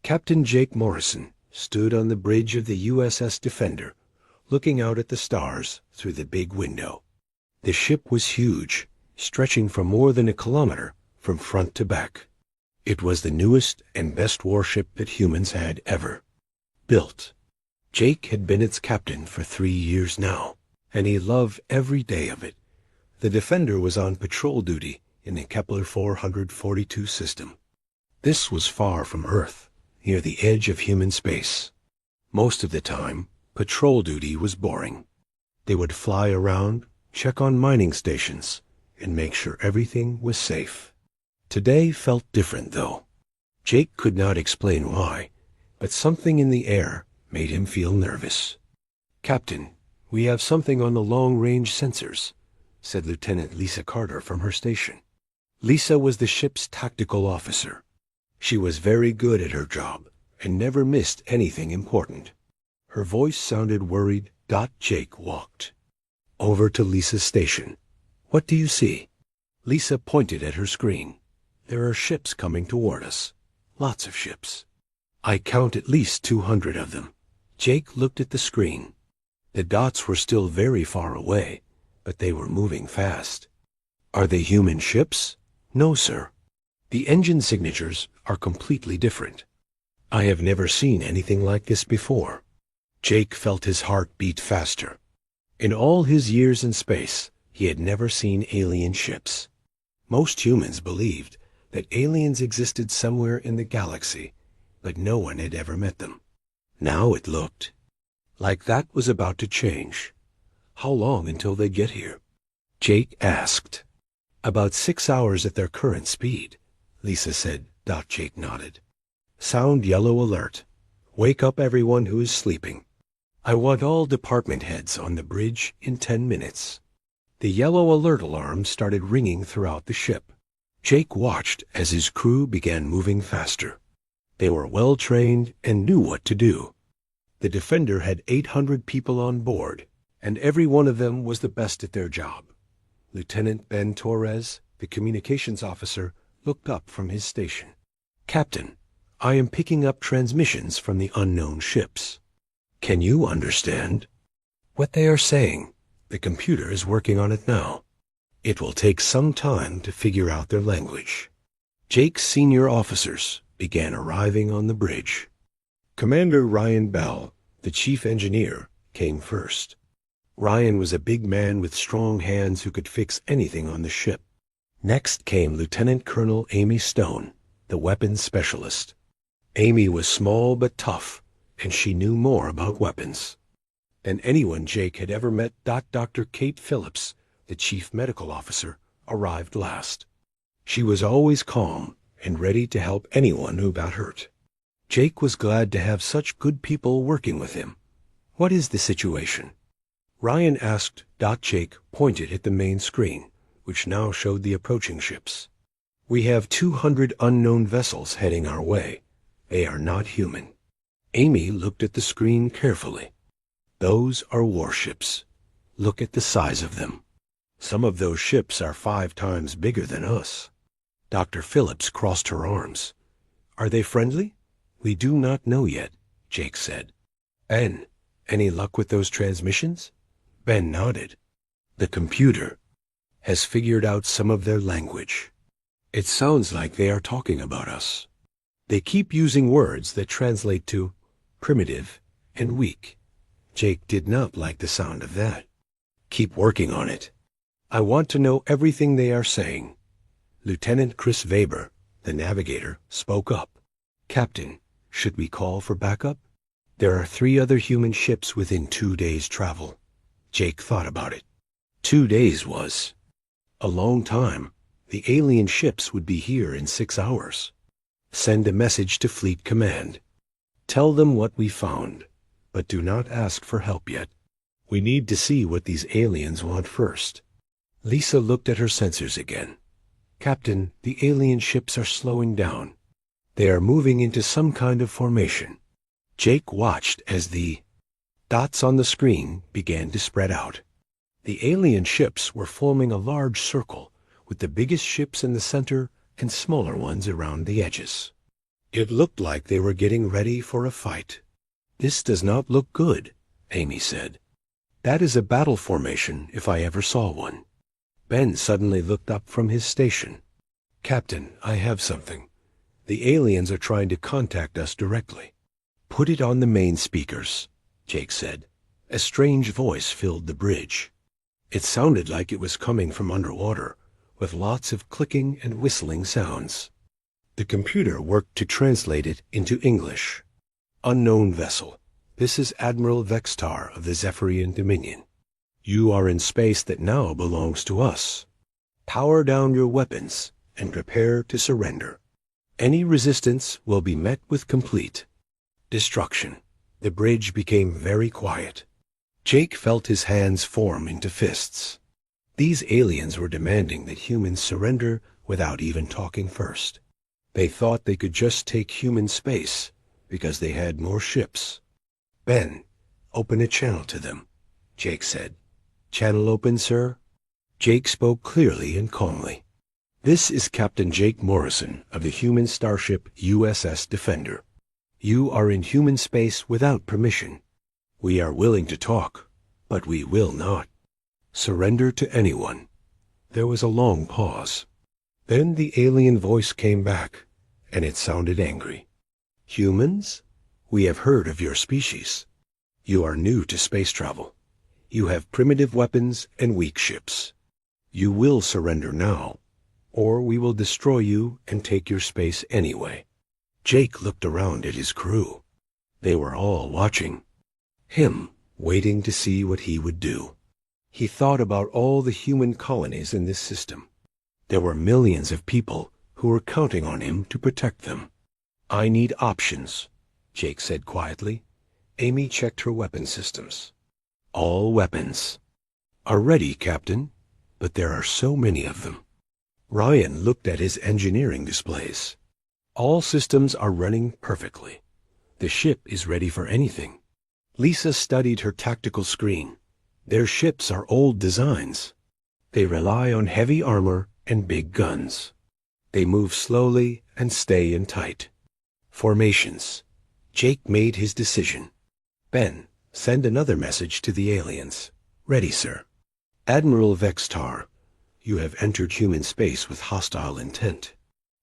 Captain Jake Morrison stood on the bridge of the USS Defender, looking out at the stars through the big window. The ship was huge, stretching for more than a kilometer from front to back. It was the newest and best warship that humans had ever built. Jake had been its captain for 3 years now, and he loved every day of it. The Defender was on patrol duty in the Kepler 442 system. This was far from Earth, near the edge of human space. Most of the time, patrol duty was boring. They would fly around, check on mining stations, and make sure everything was safe. Today felt different, though. Jake could not explain why, but something in the air made him feel nervous. "Captain, we have something on the long-range sensors," said Lieutenant Lisa Carter from her station. Lisa was the ship's tactical officer. She was very good at her job and never missed anything important. Her voice sounded worried. Jake walked over to Lisa's station. "What do you see?" Lisa pointed at her screen. "There are ships coming toward us. Lots of ships. I count at least 200 of them." Jake looked at the screen. The dots were still very far away, but they were moving fast. "Are they human ships?" "No, sir. The engine signatures are completely different. I have never seen anything like this before." Jake felt his heart beat faster. In all his years in space, he had never seen alien ships. Most humans believed that aliens existed somewhere in the galaxy, but no one had ever met them. Now it looked like that was about to change. "How long until they get here?" Jake asked. "About 6 hours at their current speed," Lisa said. Jake nodded. "Sound yellow alert. Wake up everyone who is sleeping. I want all department heads on the bridge in 10 minutes. The yellow alert alarm started ringing throughout the ship. Jake watched as his crew began moving faster. They were well trained and knew what to do. The Defender had 800 people on board, and every one of them was the best at their job. Lieutenant Ben Torres, the communications officer, looked up from his station. "Captain, I am picking up transmissions from the unknown ships. Can you understand what they are saying?" "The computer is working on it now. It will take some time to figure out their language." Jake's senior officers began arriving on the bridge. Commander Ryan Bell, the chief engineer, came first. Ryan was a big man with strong hands who could fix anything on the ship. Next came Lieutenant Colonel Amy Stone, the weapons specialist. Amy was small but tough, and she knew more about weapons than anyone Jake had ever met. Dr. Kate Phillips, the chief medical officer, arrived last. She was always calm and ready to help anyone who got hurt. Jake was glad to have such good people working with him. "What is the situation?" Ryan asked. Jake pointed at the main screen, which now showed the approaching ships. "We have 200 unknown vessels heading our way. They are not human." Amy looked at the screen carefully. "Those are warships. Look at the size of them. Some of those ships are 5 times bigger than us." Dr. Phillips crossed her arms. "Are they friendly?" "We do not know yet," Jake said. "Ben, any luck with those transmissions?" Ben nodded. "The computer has figured out some of their language. It sounds like they are talking about us. They keep using words that translate to primitive and weak." Jake did not like the sound of that. "Keep working on it. I want to know everything they are saying." Lieutenant Chris Weber, the navigator, spoke up. "Captain, should we call for backup? There are 3 other human ships within 2 days' travel." Jake thought about it. 2 days was a long time. The alien ships would be here in 6 hours. "Send a message to Fleet Command. Tell them what we found, but do not ask for help yet. We need to see what these aliens want first." Lisa looked at her sensors again. "Captain, the alien ships are slowing down. They are moving into some kind of formation." Jake watched as the dots on the screen began to spread out. The alien ships were forming a large circle, with the biggest ships in the center and smaller ones around the edges. It looked like they were getting ready for a fight. "This does not look good," Amy said. "That is a battle formation if I ever saw one." Ben suddenly looked up from his station. "Captain, I have something. The aliens are trying to contact us directly." "Put it on the main speakers," Jake said. A strange voice filled the bridge. It sounded like it was coming from underwater, with lots of clicking and whistling sounds. The computer worked to translate it into English. "Unknown vessel. This is Admiral Vextar of the Zephyrian Dominion. You are in space that now belongs to us. Power down your weapons and prepare to surrender. Any resistance will be met with complete destruction." The bridge became very quiet. Jake felt his hands form into fists. These aliens were demanding that humans surrender without even talking first. They thought they could just take human space because they had more ships. "Ben, open a channel to them," Jake said. "Channel open, sir." Jake spoke clearly and calmly. "This is Captain Jake Morrison of the human starship USS Defender. You are in human space without permission. We are willing to talk, but we will not surrender to anyone." There was a long pause. Then the alien voice came back, and it sounded angry. "Humans? We have heard of your species. You are new to space travel. You have primitive weapons and weak ships. You will surrender now, or we will destroy you and take your space anyway." Jake looked around at his crew. They were all watching him, waiting to see what he would do. He thought about all the human colonies in this system. There were millions of people who were counting on him to protect them. "I need options," Jake said quietly. Amy checked her weapon systems. "All weapons are ready, Captain, but there are so many of them." Ryan looked at his engineering displays. "All systems are running perfectly. The ship is ready for anything." Lisa studied her tactical screen. Their ships are old designs. They rely on heavy armor and big guns. They move slowly and stay in tight formations. Jake made his decision. "Ben, send another message to the aliens." "Ready, sir." "Admiral Vextar, you have entered human space with hostile intent.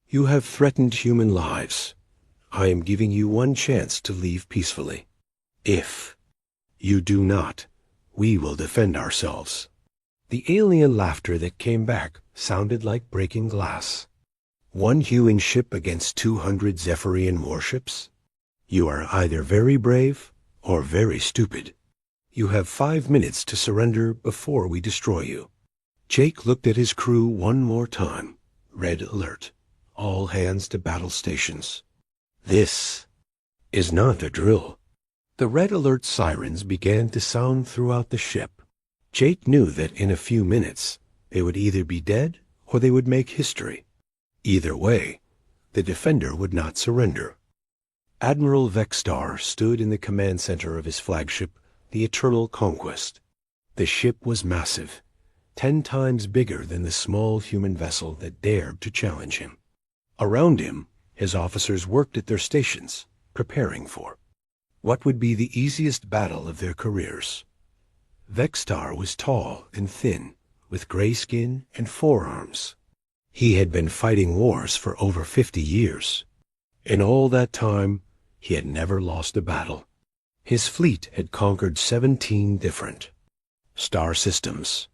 You have threatened human lives. I am giving you one chance to leave peacefully. If you do not, we will defend ourselves." The alien laughter that came back sounded like breaking glass. "One human ship against 200 Zephyrian warships? You are either very brave or very stupid. You have 5 minutes to surrender before we destroy you." Jake looked at his crew one more time. Red alert. All hands to battle stations. This is not a drill. The red alert sirens began to sound throughout the ship. Jake knew that in a few minutes they would either be dead or they would make history. Either way, the Defender would not surrender. Admiral Vextar stood in the command center of his flagship, the Eternal Conquest. The ship was massive, 10 times bigger than the small human vessel that dared to challenge him. Around him, his officers worked at their stations, preparing for what would be the easiest battle of their careers. Vextar was tall and thin, with gray skin and forearms. He had been fighting wars for over 50 years. In all that time, he had never lost a battle. His fleet had conquered 17 different star systems.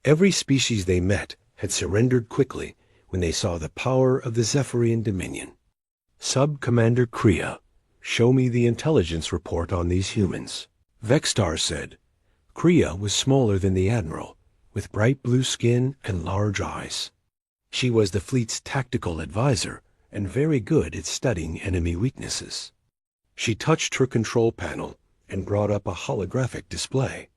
Every species they met had surrendered quickly when they saw the power of the Zephyrian Dominion. "Sub-Commander Kriya, show me the intelligence report on these humans," Vextar said. Kriya was smaller than the Admiral, with bright blue skin and large eyes. She was the fleet's tactical advisor and very good at studying enemy weaknesses. She touched her control panel and brought up a holographic display.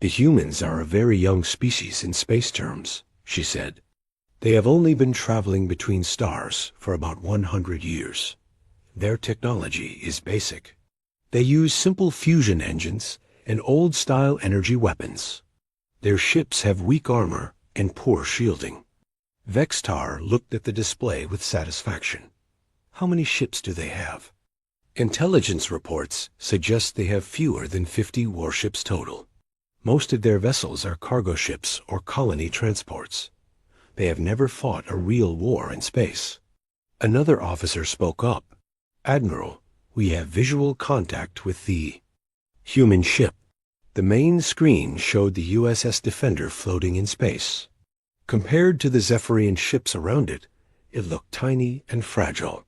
"The humans are a very young species in space terms," she said. "They have only been traveling between stars for about 100 years. Their technology is basic. They use simple fusion engines and old-style energy weapons. Their ships have weak armor and poor shielding." Vextar looked at the display with satisfaction. How many ships do they have? Intelligence reports suggest they have fewer than 50 warships total. Most of their vessels are cargo ships or colony transports. They have never fought a real war in space. Another officer spoke up. Admiral, we have visual contact with the human ship. The main screen showed the USS Defender floating in space. Compared to the Zephyrian ships around it, it looked tiny and fragile.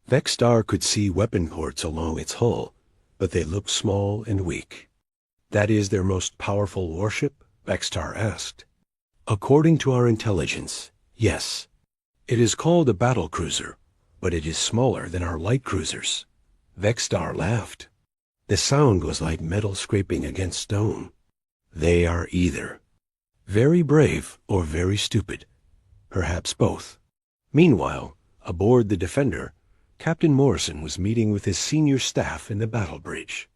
Vexstar could see weapon ports along its hull, but they looked small and weak. That is their most powerful warship? Vexstar asked. According to our intelligence, yes. It is called a battlecruiser, but it is smaller than our light cruisers. Vexstar laughed. The sound was like metal scraping against stone. They are either very brave or very stupid, perhaps both. Meanwhile, aboard the Defender, Captain Morrison was meeting with his senior staff in the battle bridge.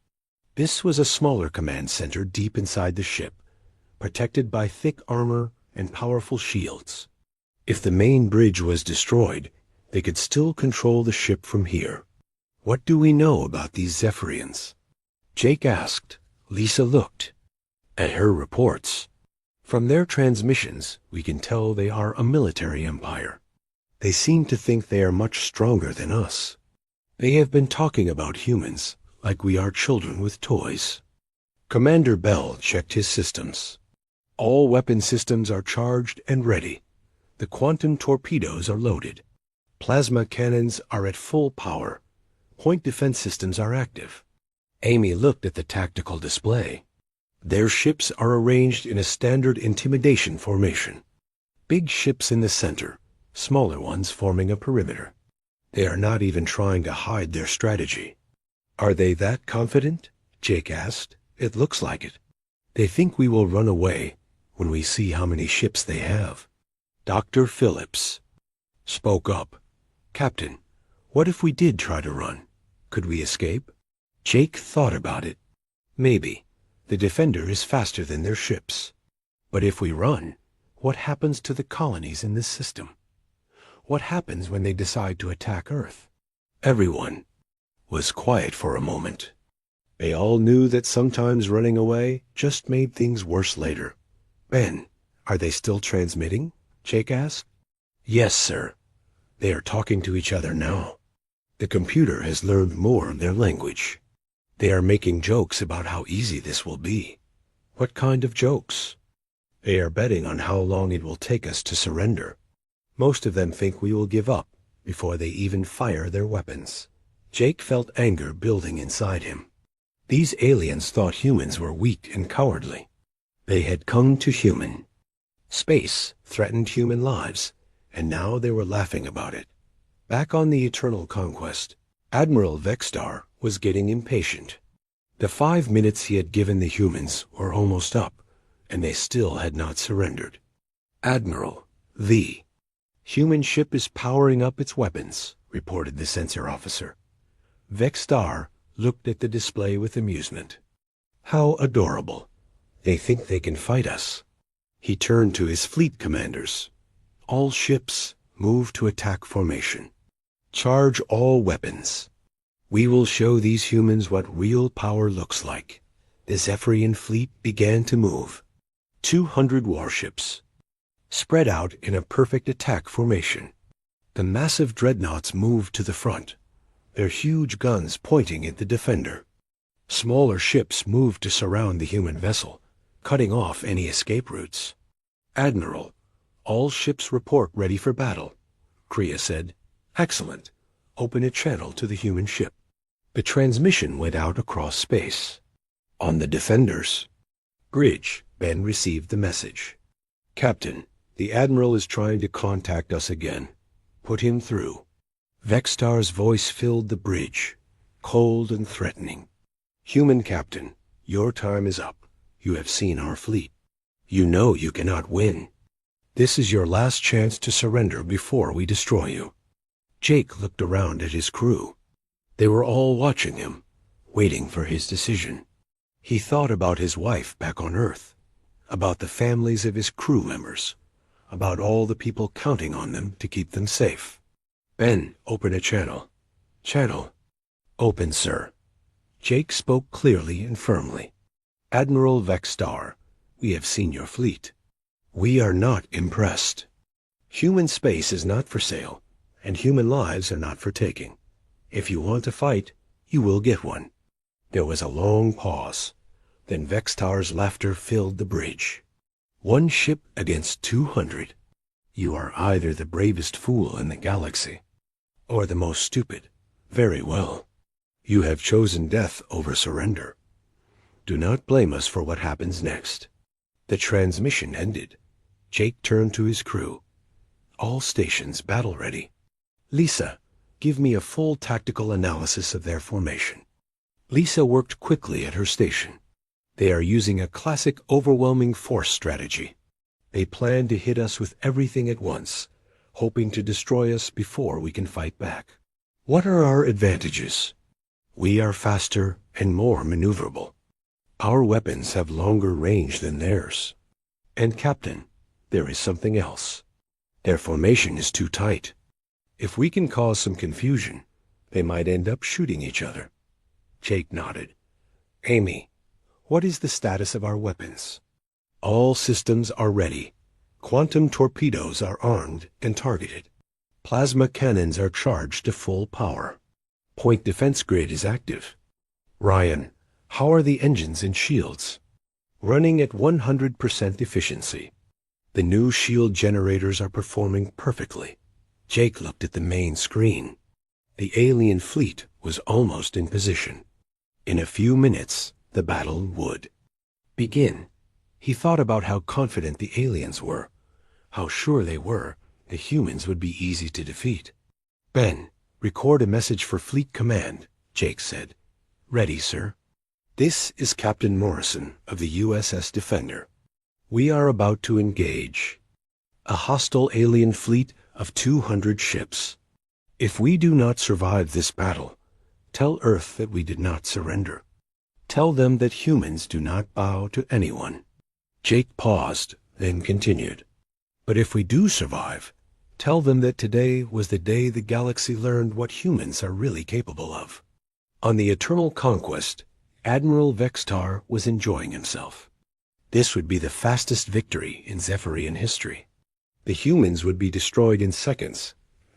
This was a smaller command center deep inside the ship, protected by thick armor and powerful shields. If the main bridge was destroyed, they could still control the ship from here. What do we know about these Zephyrians? Jake asked. Lisa looked at her reports. From their transmissions, we can tell they are a military empire. They seem to think they are much stronger than us. They have been talking about humans, like we are children with toys. Commander Bell checked his systems. All weapon systems are charged and ready. The quantum torpedoes are loaded. Plasma cannons are at full power. Point defense systems are active. Amy looked at the tactical display. Their ships are arranged in a standard intimidation formation. Big ships in the center, smaller ones forming a perimeter. They are not even trying to hide their strategy. Are they that confident? Jake asked. It looks like it. They think we will run away when we see how many ships they have. Dr. Phillips spoke up. Captain, what if we did try to run? Could we escape? Jake thought about it. Maybe. The Defender is faster than their ships. But if we run, what happens to the colonies in this system? What happens when they decide to attack Earth? Everyone was quiet for a moment. They all knew that sometimes running away just made things worse later. Ben, are they still transmitting? Jake asked. Yes, sir. They are talking to each other now. The computer has learned more of their language. They are making jokes about how easy this will be. What kind of jokes? They are betting on how long it will take us to surrender. Most of them think we will give up before they even fire their weapons. Jake felt anger building inside him. These aliens thought humans were weak and cowardly. They had come to human. Space threatened human lives, and now they were laughing about it. Back on the Eternal Conquest, Admiral Vexstar was getting impatient. The 5 minutes he had given the humans were almost up, and they still had not surrendered. Admiral, the human ship is powering up its weapons, reported the sensor officer. Vexstar looked at the display with amusement. How adorable. They think they can fight us. He turned to his fleet commanders. All ships, move to attack formation. Charge all weapons. We will show these humans what real power looks like. The Zephyrian fleet began to move. 200 warships, spread out in a perfect attack formation. The massive dreadnoughts moved to the front, their huge guns pointing at the Defender. Smaller ships moved to surround the human vessel, cutting off any escape routes. Admiral, all ships report ready for battle, Kriya said. Excellent. Open a channel to the human ship. The transmission went out across space. On the Defender's bridge, Ben received the message. Captain, the Admiral is trying to contact us again. Put him through. Vexstar's voice filled the bridge, cold and threatening. Human Captain, your time is up. You have seen our fleet. You know you cannot win. This is your last chance to surrender before we destroy you. Jake looked around at his crew. They were all watching him, waiting for his decision. He thought about his wife back on Earth, about the families of his crew members, about all the people counting on them to keep them safe. Ben, open a channel. Channel. Open, sir. Jake spoke clearly and firmly. Admiral Vextar, we have seen your fleet. We are not impressed. Human space is not for sale, and human lives are not for taking. If you want to fight, you will get one. There was a long pause. Then Vextar's laughter filled the bridge. 1 ship against 200. You are either the bravest fool in the galaxy, or the most stupid. Very well. You have chosen death over surrender. Do not blame us for what happens next. The transmission ended. Jake turned to his crew. All stations battle ready. Lisa, give me a full tactical analysis of their formation. Lisa worked quickly at her station. They are using a classic overwhelming force strategy. They plan to hit us with everything at once, hoping to destroy us before we can fight back. What are our advantages? We are faster and more maneuverable. Our weapons have longer range than theirs. And Captain, there is something else. Their formation is too tight. If we can cause some confusion, they might end up shooting each other. Jake nodded. Amy, what is the status of our weapons? All systems are ready. Quantum torpedoes are armed and targeted. Plasma cannons are charged to full power. Point defense grid is active. Ryan, how are the engines and shields? Running at 100% efficiency. The new shield generators are performing perfectly. Jake looked at the main screen. The alien fleet was almost in position. In a few minutes, the battle would begin. He thought about how confident the aliens were, how sure they were the humans would be easy to defeat. Ben, record a message for Fleet Command, Jake said. Ready, sir. This is Captain Morrison of the USS Defender. We are about to engage a hostile alien fleet of 200 ships. If we do not survive this battle, tell Earth that we did not surrender. Tell them that humans do not bow to anyone. Jake paused, then continued. But if we do survive, tell them that today was the day the galaxy learned what humans are really capable of. On the Eternal Conquest, Admiral Vextar was enjoying himself. This would be the fastest victory in Zephyrian history. The humans would be destroyed in seconds,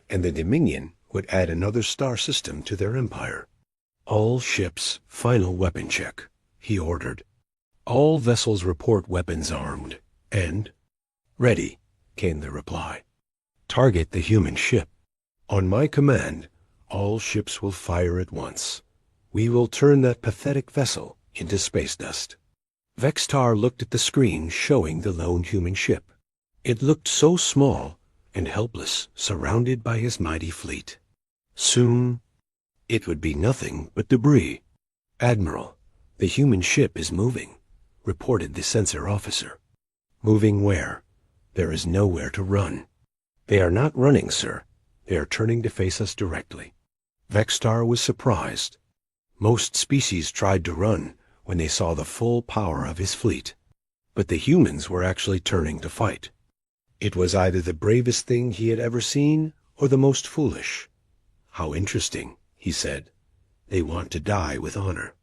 and the Dominion would add another star system to their empire. All ships, final weapon check, he ordered. All vessels report weapons armed, and ready, came the reply. Target the human ship. On my command, all ships will fire at once. We will turn that pathetic vessel into space dust. Vextar looked at the screen showing the lone human ship. It looked so small and helpless, surrounded by his mighty fleet. Soon, it would be nothing but debris. Admiral, the human ship is moving, reported the sensor officer. Moving where? There is nowhere to run. They are not running, sir. They are turning to face us directly. Vextar was surprised. Most species tried to run when they saw the full power of his fleet. But the humans were actually turning to fight. It was either the bravest thing he had ever seen or the most foolish. How interesting, he said. They want to die with honor.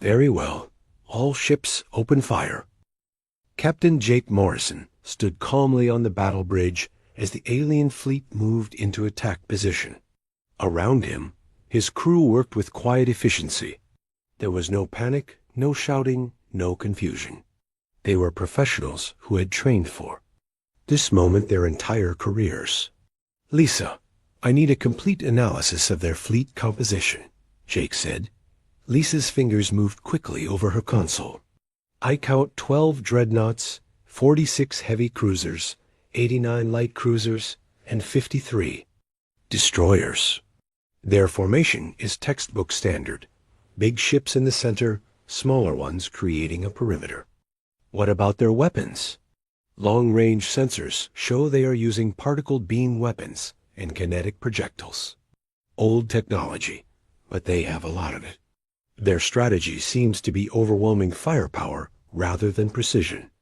Very well. All ships open fire. Captain Jake Morrison stood calmly on the battle bridge as the alien fleet moved into attack position. Around him, his crew worked with quiet efficiency. There was no panic, no shouting, no confusion. They were professionals who had trained for this moment their entire careers. Lisa, I need a complete analysis of their fleet composition, Jake said. Lisa's fingers moved quickly over her console. I count 12 dreadnoughts, 46 heavy cruisers, 89 light cruisers, and 53 destroyers. Their formation is textbook standard. Big ships in the center, smaller ones creating a perimeter. What about their weapons? Long-range sensors show they are using particle beam weapons and kinetic projectiles. Old technology, but they have a lot of it. Their strategy seems to be overwhelming firepower rather than precision.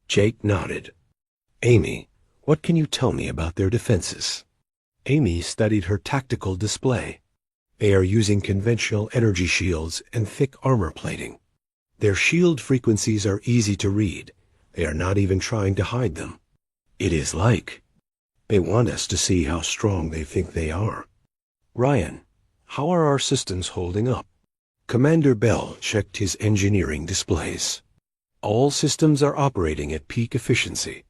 Jake nodded. Amy, what can you tell me about their defenses? Amy studied her tactical display. They are using conventional energy shields and thick armor plating. Their shield frequencies are easy to read. They are not even trying to hide them. It is like they want us to see how strong they think they are. Ryan, how are our systems holding up? Commander Bell checked his engineering displays. All systems are operating at peak efficiency.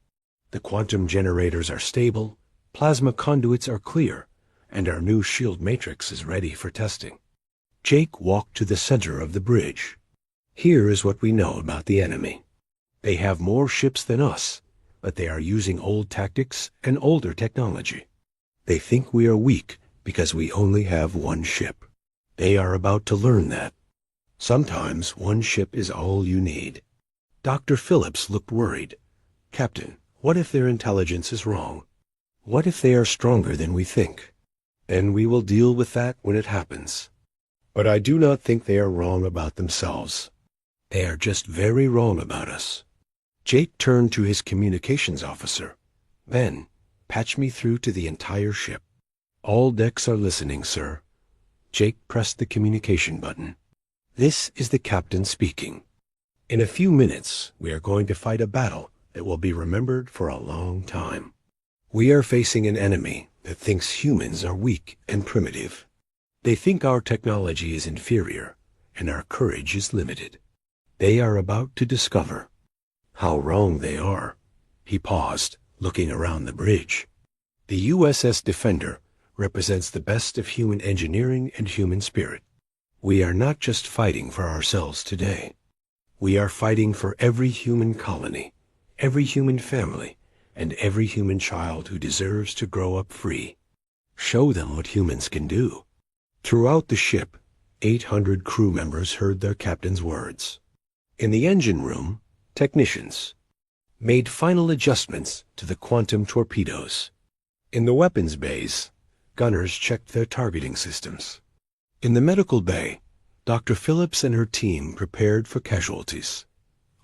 The quantum generators are stable, plasma conduits are clear, and our new shield matrix is ready for testing. Jake walked to the center of the bridge. Here is what we know about the enemy. They have more ships than us, but they are using old tactics and older technology. They think we are weak because we only have one ship. They are about to learn that. Sometimes one ship is all you need. Dr. Phillips looked worried. Captain, what if their intelligence is wrong? What if they are stronger than we think? Then we will deal with that when it happens. But I do not think they are wrong about themselves. They are just very wrong about us. Jake turned to his communications officer. Ben, patch me through to the entire ship. All decks are listening, sir. Jake pressed the communication button. This is the captain speaking. In a few minutes, we are going to fight a battle that will be remembered for a long time. We are facing an enemy that thinks humans are weak and primitive. They think our technology is inferior and our courage is limited. They are about to discover how wrong they are. He paused, looking around the bridge. The USS Defender represents the best of human engineering and human spirit. We are not just fighting for ourselves today. We are fighting for every human colony, every human family, and every human child who deserves to grow up free. Show them what humans can do. Throughout the ship, 800 crew members heard their captain's words. In the engine room, technicians made final adjustments to the quantum torpedoes. In the weapons bays, gunners checked their targeting systems. In the medical bay, Dr. Phillips and her team prepared for casualties.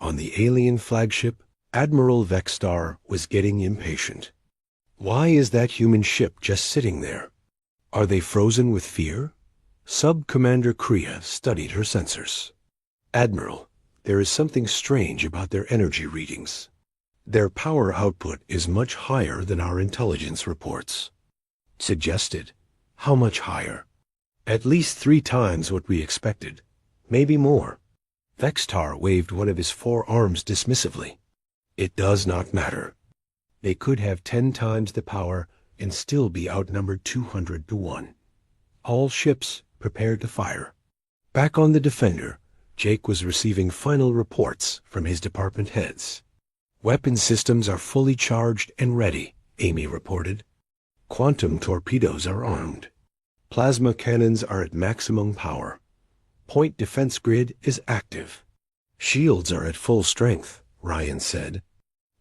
On the alien flagship, Admiral Vexstar was getting impatient. Why is that human ship just sitting there? Are they frozen with fear? Sub-Commander Kriya studied her sensors. Admiral, there is something strange about their energy readings. Their power output is much higher than our intelligence reports. Suggested. How much higher? At least 3 times what we expected. Maybe more. Vexstar waved one of his 4 arms dismissively. It does not matter. They could have 10 times the power and still be outnumbered 200 to 1. All ships prepared to fire. Back on the Defender, Jake was receiving final reports from his department heads. Weapon systems are fully charged and ready, Amy reported. Quantum torpedoes are armed. Plasma cannons are at maximum power. Point defense grid is active. Shields are at full strength, Ryan said.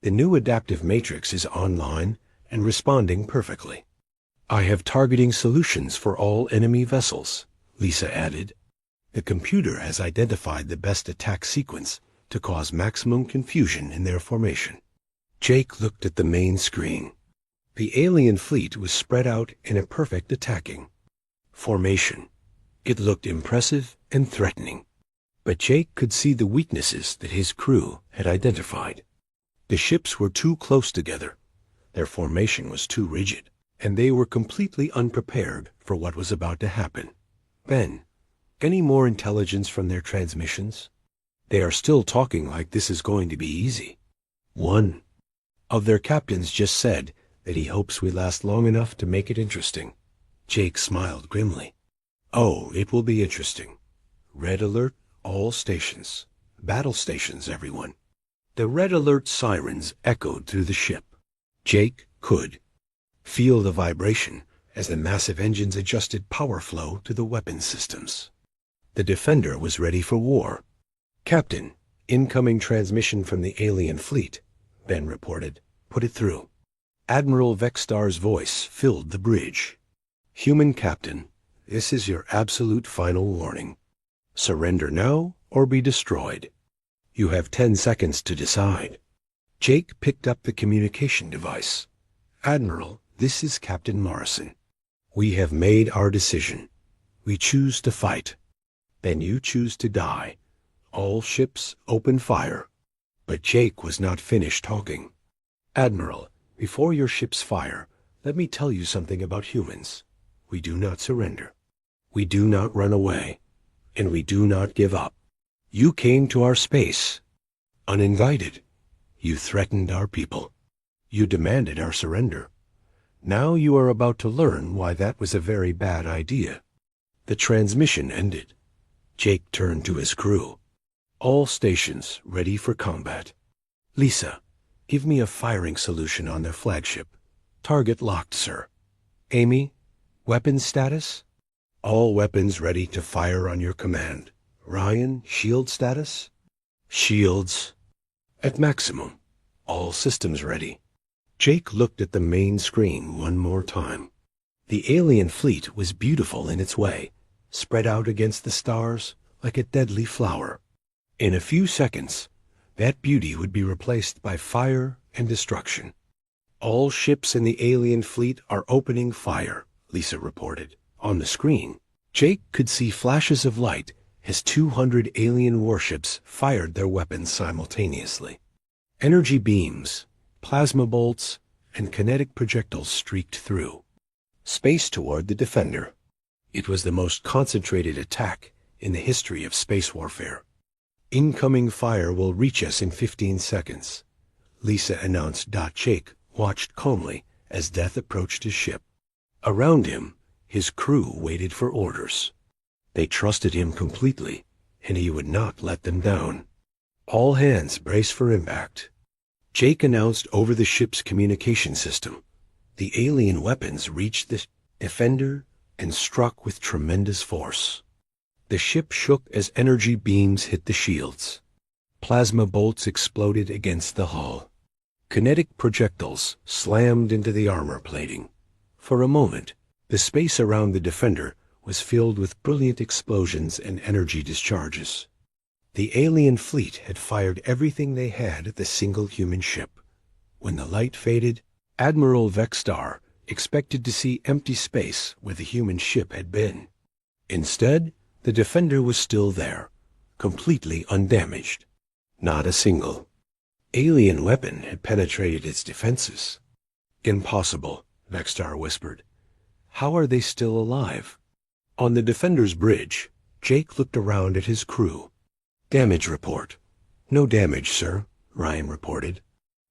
The new adaptive matrix is online and responding perfectly. I have targeting solutions for all enemy vessels, Lisa added. The computer has identified the best attack sequence to cause maximum confusion in their formation. Jake looked at the main screen. The alien fleet was spread out in a perfect attacking formation. It looked impressive and threatening. But Jake could see the weaknesses that his crew had identified. The ships were too close together, their formation was too rigid, and they were completely unprepared for what was about to happen. Ben, any more intelligence from their transmissions? They are still talking like this is going to be easy. One of their captains just said that he hopes we last long enough to make it interesting. Jake smiled grimly. Oh, it will be interesting. Red alert, all stations. Battle stations, everyone. The red alert sirens echoed through the ship. Jake could feel the vibration as the massive engines adjusted power flow to the weapon systems. The Defender was ready for war. Captain, incoming transmission from the alien fleet, Ben reported. Put it through. Admiral Vexstar's voice filled the bridge. Human Captain, this is your absolute final warning. Surrender now or be destroyed. You have 10 seconds to decide. Jake picked up the communication device. Admiral, this is Captain Morrison. We have made our decision. We choose to fight. Then you choose to die. All ships open fire. But Jake was not finished talking. Admiral, before your ships fire, let me tell you something about humans. We do not surrender. We do not run away. And we do not give up. You came to our space, uninvited. You threatened our people. You demanded our surrender. Now you are about to learn why that was a very bad idea. The transmission ended. Jake turned to his crew. All stations ready for combat. Lisa, give me a firing solution on their flagship. Target locked, sir. Amy, weapons status? All weapons ready to fire on your command. Ryan, shield status? Shields at maximum. All systems ready. Jake looked at the main screen one more time. The alien fleet was beautiful in its way, spread out against the stars like a deadly flower. In a few seconds, that beauty would be replaced by fire and destruction. All ships in the alien fleet are opening fire, Lisa reported. On the screen, Jake could see flashes of light as 200 alien warships fired their weapons simultaneously. Energy beams, plasma bolts, and kinetic projectiles streaked through. Space toward the Defender. It was the most concentrated attack in the history of space warfare. Incoming fire will reach us in 15 seconds, Lisa announced. Jake watched calmly as death approached his ship. Around him, his crew waited for orders. They trusted him completely, and he would not let them down. All hands brace for impact. Jake announced over the ship's communication system. The alien weapons reached the Defender and struck with tremendous force. The ship shook as energy beams hit the shields. Plasma bolts exploded against the hull. Kinetic projectiles slammed into the armor plating. For a moment, the space around the Defender was filled with brilliant explosions and energy discharges. The alien fleet had fired everything they had at the single human ship. When the light faded, Admiral Vexstar expected to see empty space where the human ship had been. Instead, the Defender was still there, completely undamaged. Not a single alien weapon had penetrated its defenses. Impossible, Vexstar whispered. How are they still alive? On the Defender's bridge, Jake looked around at his crew. Damage report. No damage, sir, Ryan reported.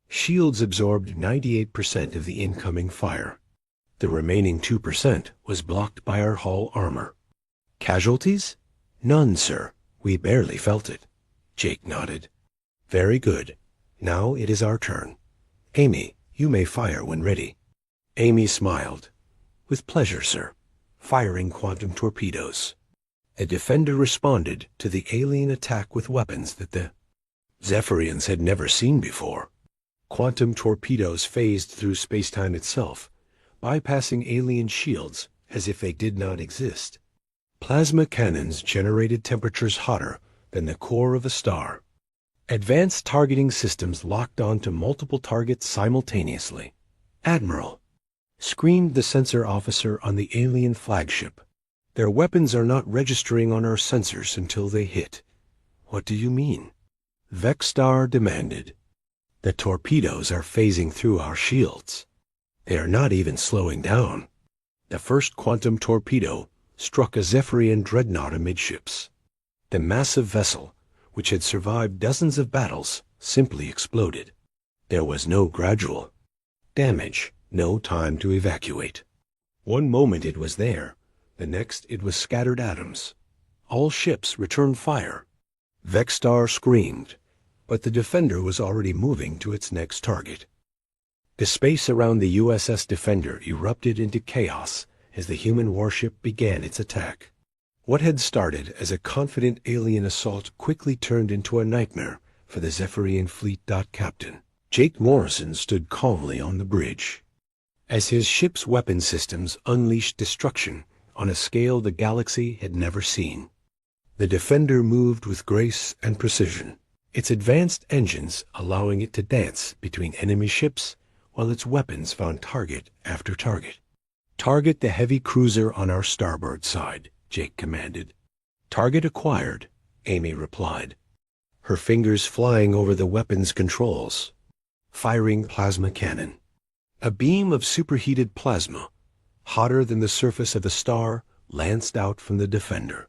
Shields absorbed 98% of the incoming fire. The remaining 2% was blocked by our hull armor. Casualties? None, sir. We barely felt it. Jake nodded. Very good. Now it is our turn. Amy, you may fire when ready. Amy smiled. With pleasure, sir. Firing quantum torpedoes. A Defender responded to the alien attack with weapons that the Zephyrians had never seen before. Quantum torpedoes phased through space-time itself, bypassing alien shields as if they did not exist. Plasma cannons generated temperatures hotter than the core of a star. Advanced targeting systems locked onto multiple targets simultaneously. Admiral, screamed the sensor officer on the alien flagship. Their weapons are not registering on our sensors until they hit. What do you mean? Vexstar demanded. The torpedoes are phasing through our shields. They are not even slowing down. The first quantum torpedo struck a Zephyrian dreadnought amidships. The massive vessel, which had survived dozens of battles, simply exploded. There was no gradual damage, no time to evacuate. One moment it was there, the next it was scattered atoms. All ships returned fire. Vexstar screamed, but the Defender was already moving to its next target. The space around the USS Defender erupted into chaos as the human warship began its attack. What had started as a confident alien assault quickly turned into a nightmare for the Zephyrian fleet. Captain Jake Morrison stood calmly on the bridge. As his ship's weapon systems unleashed destruction on a scale the galaxy had never seen. The Defender moved with grace and precision, its advanced engines allowing it to dance between enemy ships while its weapons found target after target. Target the heavy cruiser on our starboard side, Jake commanded. Target acquired, Amy replied, her fingers flying over the weapon's controls. Firing plasma cannon. A beam of superheated plasma, hotter than the surface of the star, lanced out from the Defender.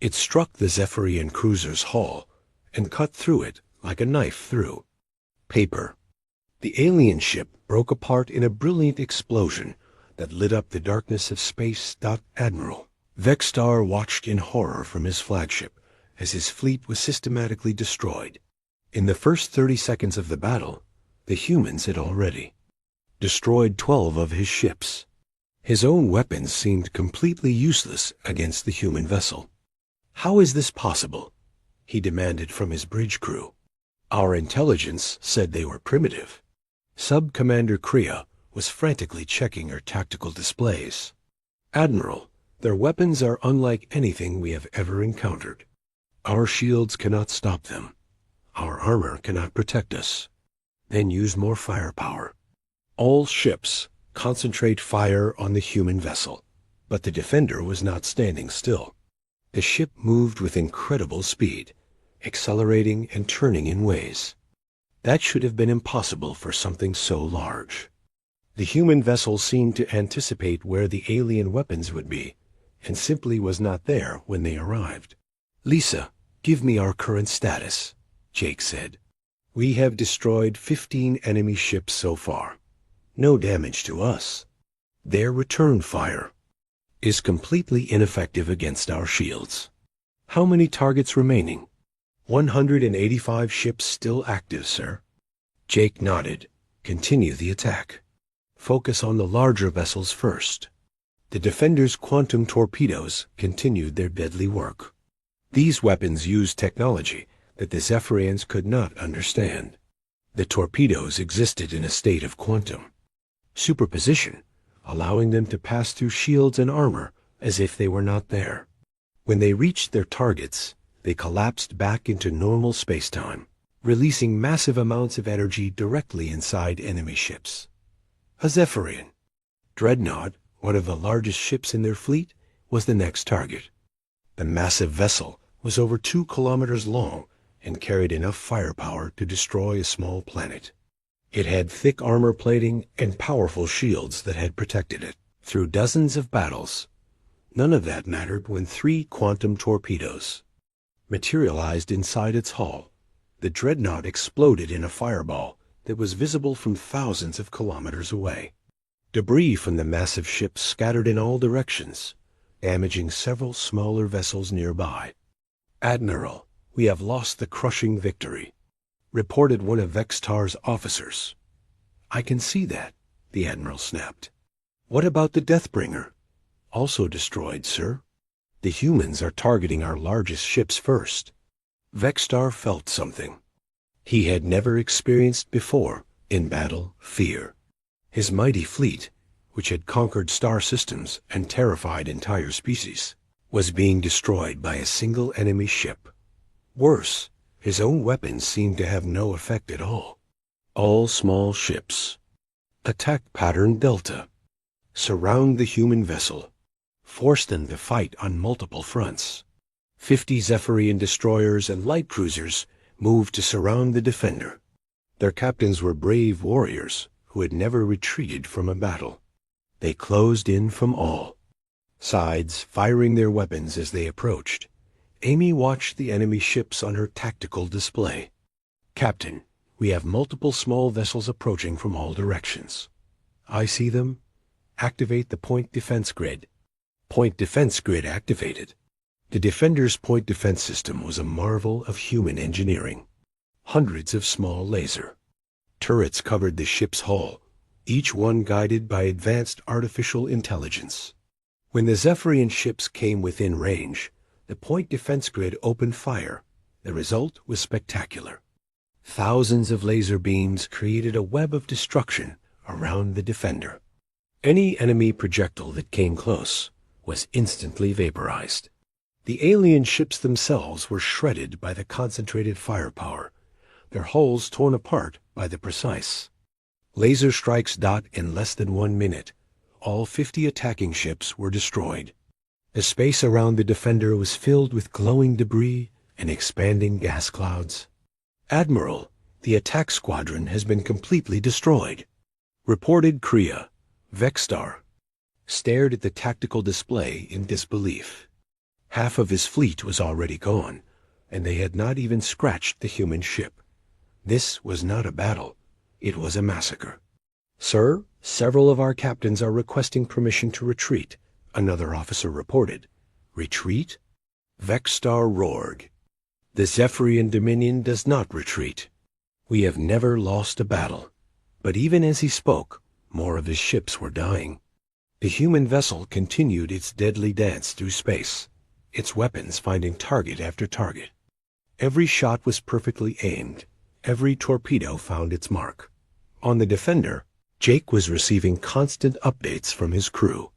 It struck the Zephyrian cruiser's hull and cut through it like a knife through paper. The alien ship broke apart in a brilliant explosion that lit up the darkness of space. Admiral Vexstar watched in horror from his flagship as his fleet was systematically destroyed. In the first 30 seconds of the battle, the humans had already destroyed 12 of his ships. His own weapons seemed completely useless against the human vessel. How is this possible? He demanded from his bridge crew. Our intelligence said they were primitive. Sub-Commander Kriya was frantically checking her tactical displays. Admiral, their weapons are unlike anything we have ever encountered. Our shields cannot stop them. Our armor cannot protect us. Then use more firepower. All ships concentrate fire on the human vessel. But the Defender was not standing still. The ship moved with incredible speed, accelerating and turning in ways that should have been impossible for something so large. The human vessel seemed to anticipate where the alien weapons would be, and simply was not there when they arrived. Lisa, give me our current status, Jake said. We have destroyed 15 enemy ships so far. No damage to us. Their return fire is completely ineffective against our shields. How many targets remaining? 185 ships still active, sir. Jake nodded. Continue the attack. Focus on the larger vessels first. The Defender's quantum torpedoes continued their deadly work. These weapons used technology that the Zephyrians could not understand. The torpedoes existed in a state of quantum superposition, allowing them to pass through shields and armor as if they were not there. When they reached their targets, they collapsed back into normal spacetime, releasing massive amounts of energy directly inside enemy ships. A Zephyrian Dreadnought, one of the largest ships in their fleet, was the next target. The massive vessel was over 2 kilometers long and carried enough firepower to destroy a small planet. It had thick armor plating and powerful shields that had protected it through dozens of battles. None of that mattered when 3 quantum torpedoes materialized inside its hull. The Dreadnought exploded in a fireball that was visible from thousands of kilometers away. Debris from the massive ship scattered in all directions, damaging several smaller vessels nearby. Admiral, we have lost the crushing victory, reported one of Vexstar's officers. I can see that, the Admiral snapped. What about the Deathbringer? Also destroyed, sir. The humans are targeting our largest ships first. Vexstar felt something he had never experienced before in battle: fear. His mighty fleet, which had conquered star systems and terrified entire species, was being destroyed by a single enemy ship. Worse, his own weapons seemed to have no effect at all. All small ships. Attack pattern Delta. Surround the human vessel. Force them to fight on multiple fronts. 50 Zephyrian destroyers and light cruisers moved to surround the Defender. Their captains were brave warriors who had never retreated from a battle. They closed in from all sides, firing their weapons as they approached. Amy watched the enemy ships on her tactical display. Captain, we have multiple small vessels approaching from all directions. I see them. Activate the point defense grid. Point defense grid activated. The Defender's point defense system was a marvel of human engineering. Hundreds of small laser turrets covered the ship's hull, each one guided by advanced artificial intelligence. When the Zephyrian ships came within range, the point defense grid opened fire. The result was spectacular. Thousands of laser beams created a web of destruction around the Defender. Any enemy projectile that came close was instantly vaporized. The alien ships themselves were shredded by the concentrated firepower, their hulls torn apart by the precise laser strikes. In less than 1 minute, all 50 attacking ships were destroyed. The space around the Defender was filled with glowing debris and expanding gas clouds. "Admiral, the attack squadron has been completely destroyed," reported Kriya. Vexstar stared at the tactical display in disbelief. Half of his fleet was already gone, and they had not even scratched the human ship. This was not a battle. It was a massacre. "Sir, several of our captains are requesting permission to retreat," another officer reported. "Retreat?" Vexstar roared. "The Zephyrian Dominion does not retreat. We have never lost a battle." But even as he spoke, more of his ships were dying. The human vessel continued its deadly dance through space, its weapons finding target after target. Every shot was perfectly aimed. Every torpedo found its mark. On the Defender, Jake was receiving constant updates from his crew.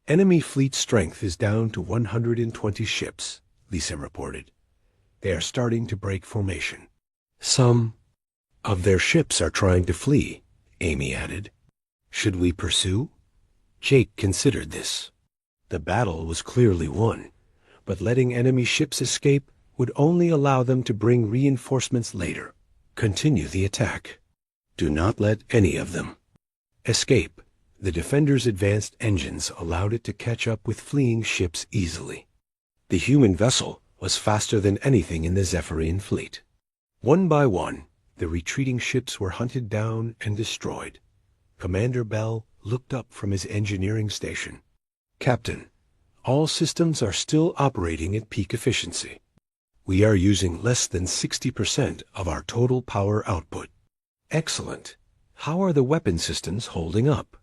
"Enemy fleet strength is down to 120 ships," Lisa reported. "They are starting to break formation. Some of their ships are trying to flee," Amy added. "Should we pursue?" Jake considered this. The battle was clearly won, but letting enemy ships escape would only allow them to bring reinforcements later. Continue the attack. Do not let any of them escape. The Defender's advanced engines allowed it to catch up with fleeing ships easily. The human vessel was faster than anything in the Zephyrian fleet. One by one, the retreating ships were hunted down and destroyed. Commander Bell looked up from his engineering station. "Captain, all systems are still operating at peak efficiency. We are using less than 60% of our total power output." "Excellent. How are the weapon systems holding up?"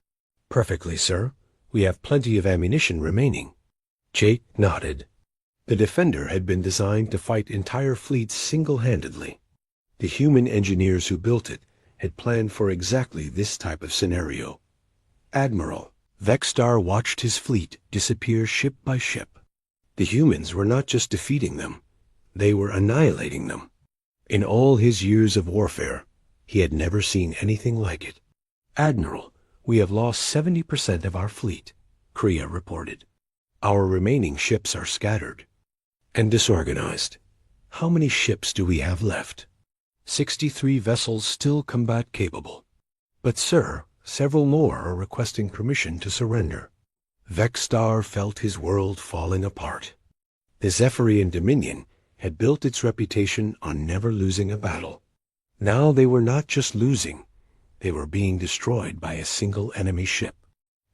"Perfectly, sir. We have plenty of ammunition remaining." Jake nodded. The Defender had been designed to fight entire fleets single-handedly. The human engineers who built it had planned for exactly this type of scenario. "Admiral," Vexstar watched his fleet disappear ship by ship. The humans were not just defeating them, they were annihilating them. In all his years of warfare, he had never seen anything like it. "Admiral, we have lost 70% of our fleet," Kriya reported. "Our remaining ships are scattered and disorganized. How many ships do we have left?" 63 vessels still combat capable. "But sir, several more are requesting permission to surrender." Vexstar felt his world falling apart. The Zephyrian Dominion had built its reputation on never losing a battle. Now they were not just losing, they were being destroyed by a single enemy ship.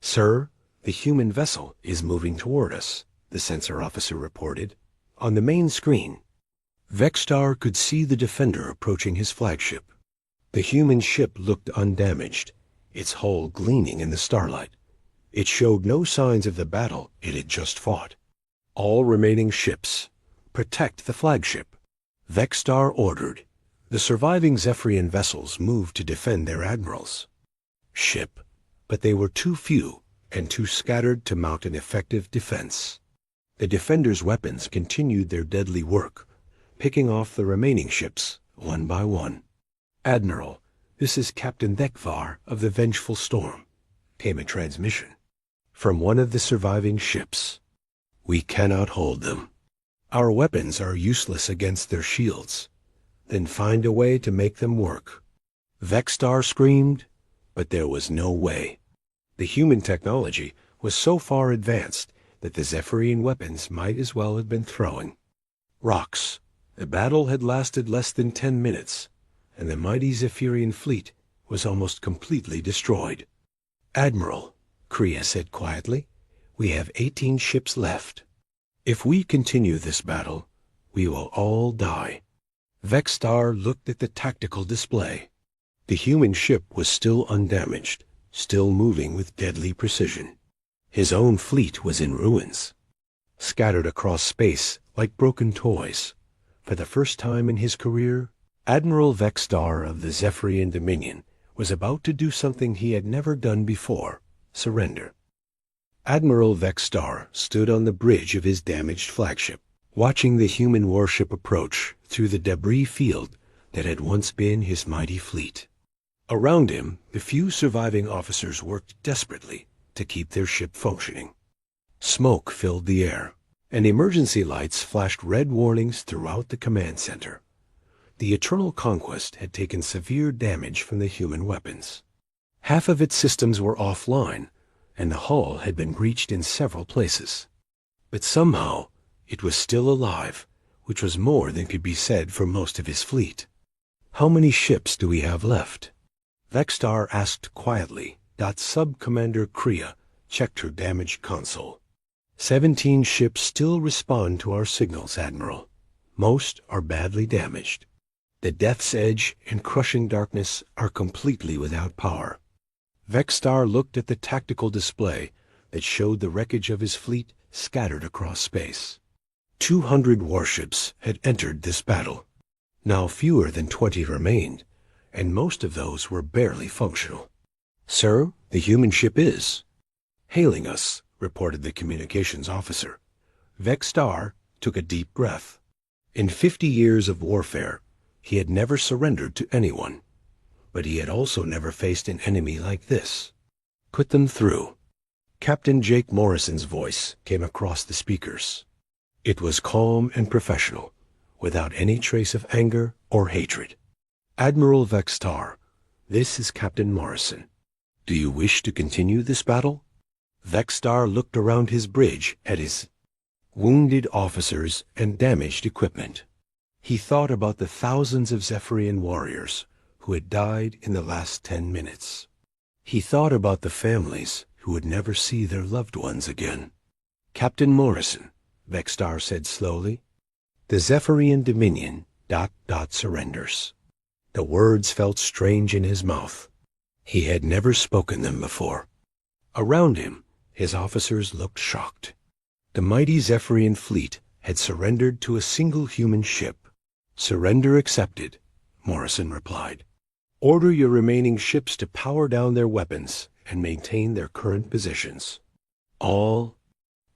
"Sir, the human vessel is moving toward us," the sensor officer reported. On the main screen, Vexstar could see the Defender approaching his flagship. The human ship looked undamaged, its hull gleaming in the starlight. It showed no signs of the battle it had just fought. "All remaining ships, protect the flagship," Vexstar ordered. The surviving Zephyrian vessels moved to defend their admirals. Ship, but they were too few and too scattered to mount an effective defense. The Defender's weapons continued their deadly work, picking off the remaining ships one by one. "Admiral, this is Captain Thekvar of the Vengeful Storm," came a transmission from one of the surviving ships. "We cannot hold them. Our weapons are useless against their shields. Then find a way to make them work." Vexstar screamed, but there was no way. The human technology was so far advanced that the Zephyrian weapons might as well have been throwing rocks. The battle had lasted less than 10 minutes, and the mighty Zephyrian fleet was almost completely destroyed. "Admiral," Kriya said quietly, "we have 18 ships left. If we continue this battle, we will all die." Vexstar looked at the tactical display. The human ship was still undamaged, still moving with deadly precision. His own fleet was in ruins, scattered across space like broken toys. For the first time in his career, Admiral Vexstar of the Zephyrian Dominion was about to do something he had never done before: surrender. Admiral Vexstar stood on the bridge of his damaged flagship, watching the human warship approach through the debris field that had once been his mighty fleet. Around him, the few surviving officers worked desperately to keep their ship functioning. Smoke filled the air, and emergency lights flashed red warnings throughout the command center. The Eternal Conquest had taken severe damage from the human weapons. Half of its systems were offline, and the hull had been breached in several places. But somehow, it was still alive, which was more than could be said for most of his fleet. "How many ships do we have left?" Vexstar asked quietly. Sub-Commander Kriya checked her damaged console. 17 ships still respond to our signals, Admiral. Most are badly damaged. The Death's Edge and Crushing Darkness are completely without power. Vexstar looked at the tactical display that showed the wreckage of his fleet scattered across space. 200 warships had entered this battle. Now fewer than 20 remained, and most of those were barely functional. "Sir, the human ship is." "Hailing us," reported the communications officer. Vexstar took a deep breath. In 50 years of warfare, he had never surrendered to anyone, but he had also never faced an enemy like this. "Put them through." Captain Jake Morrison's voice came across the speakers. It was calm and professional, without any trace of anger or hatred. "Admiral Vexstar, this is Captain Morrison. Do you wish to continue this battle?" Vexstar looked around his bridge at his wounded officers and damaged equipment. He thought about the thousands of Zephyrian warriors who had died in the last 10 minutes. He thought about the families who would never see their loved ones again. "Captain Morrison," Vexstar said slowly, "the Zephyrian Dominion ... surrenders." The words felt strange in his mouth. He had never spoken them before. Around him, his officers looked shocked. The mighty Zephyrian fleet had surrendered to a single human ship. "Surrender accepted," Morrison replied. "Order your remaining ships to power down their weapons and maintain their current positions." "All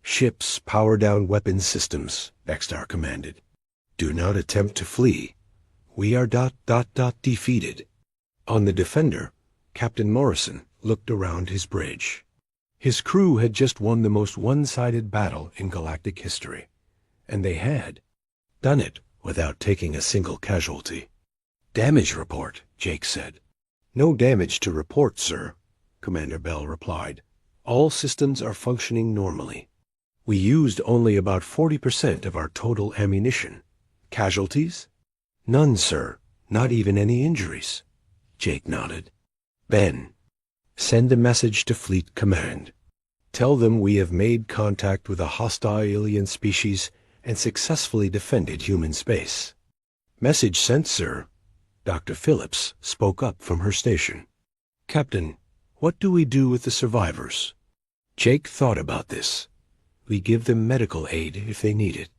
ships power down weapon systems," Vexstar commanded. "Do not attempt to flee. We are ... defeated." On the Defender, Captain Morrison looked around his bridge. His crew had just won the most one-sided battle in galactic history, and they had done it without taking a single casualty. "Damage report," Jake said. "No damage to report, sir," Commander Bell replied. "All systems are functioning normally. We used only about 40% of our total ammunition. Casualties?" "None, sir. Not even any injuries." Jake nodded. "Ben, send a message to Fleet Command. Tell them we have made contact with a hostile alien species and successfully defended human space." "Message sent, sir." Dr. Phillips spoke up from her station. "Captain, what do we do with the survivors?" Jake thought about this. "We give them medical aid if they need it.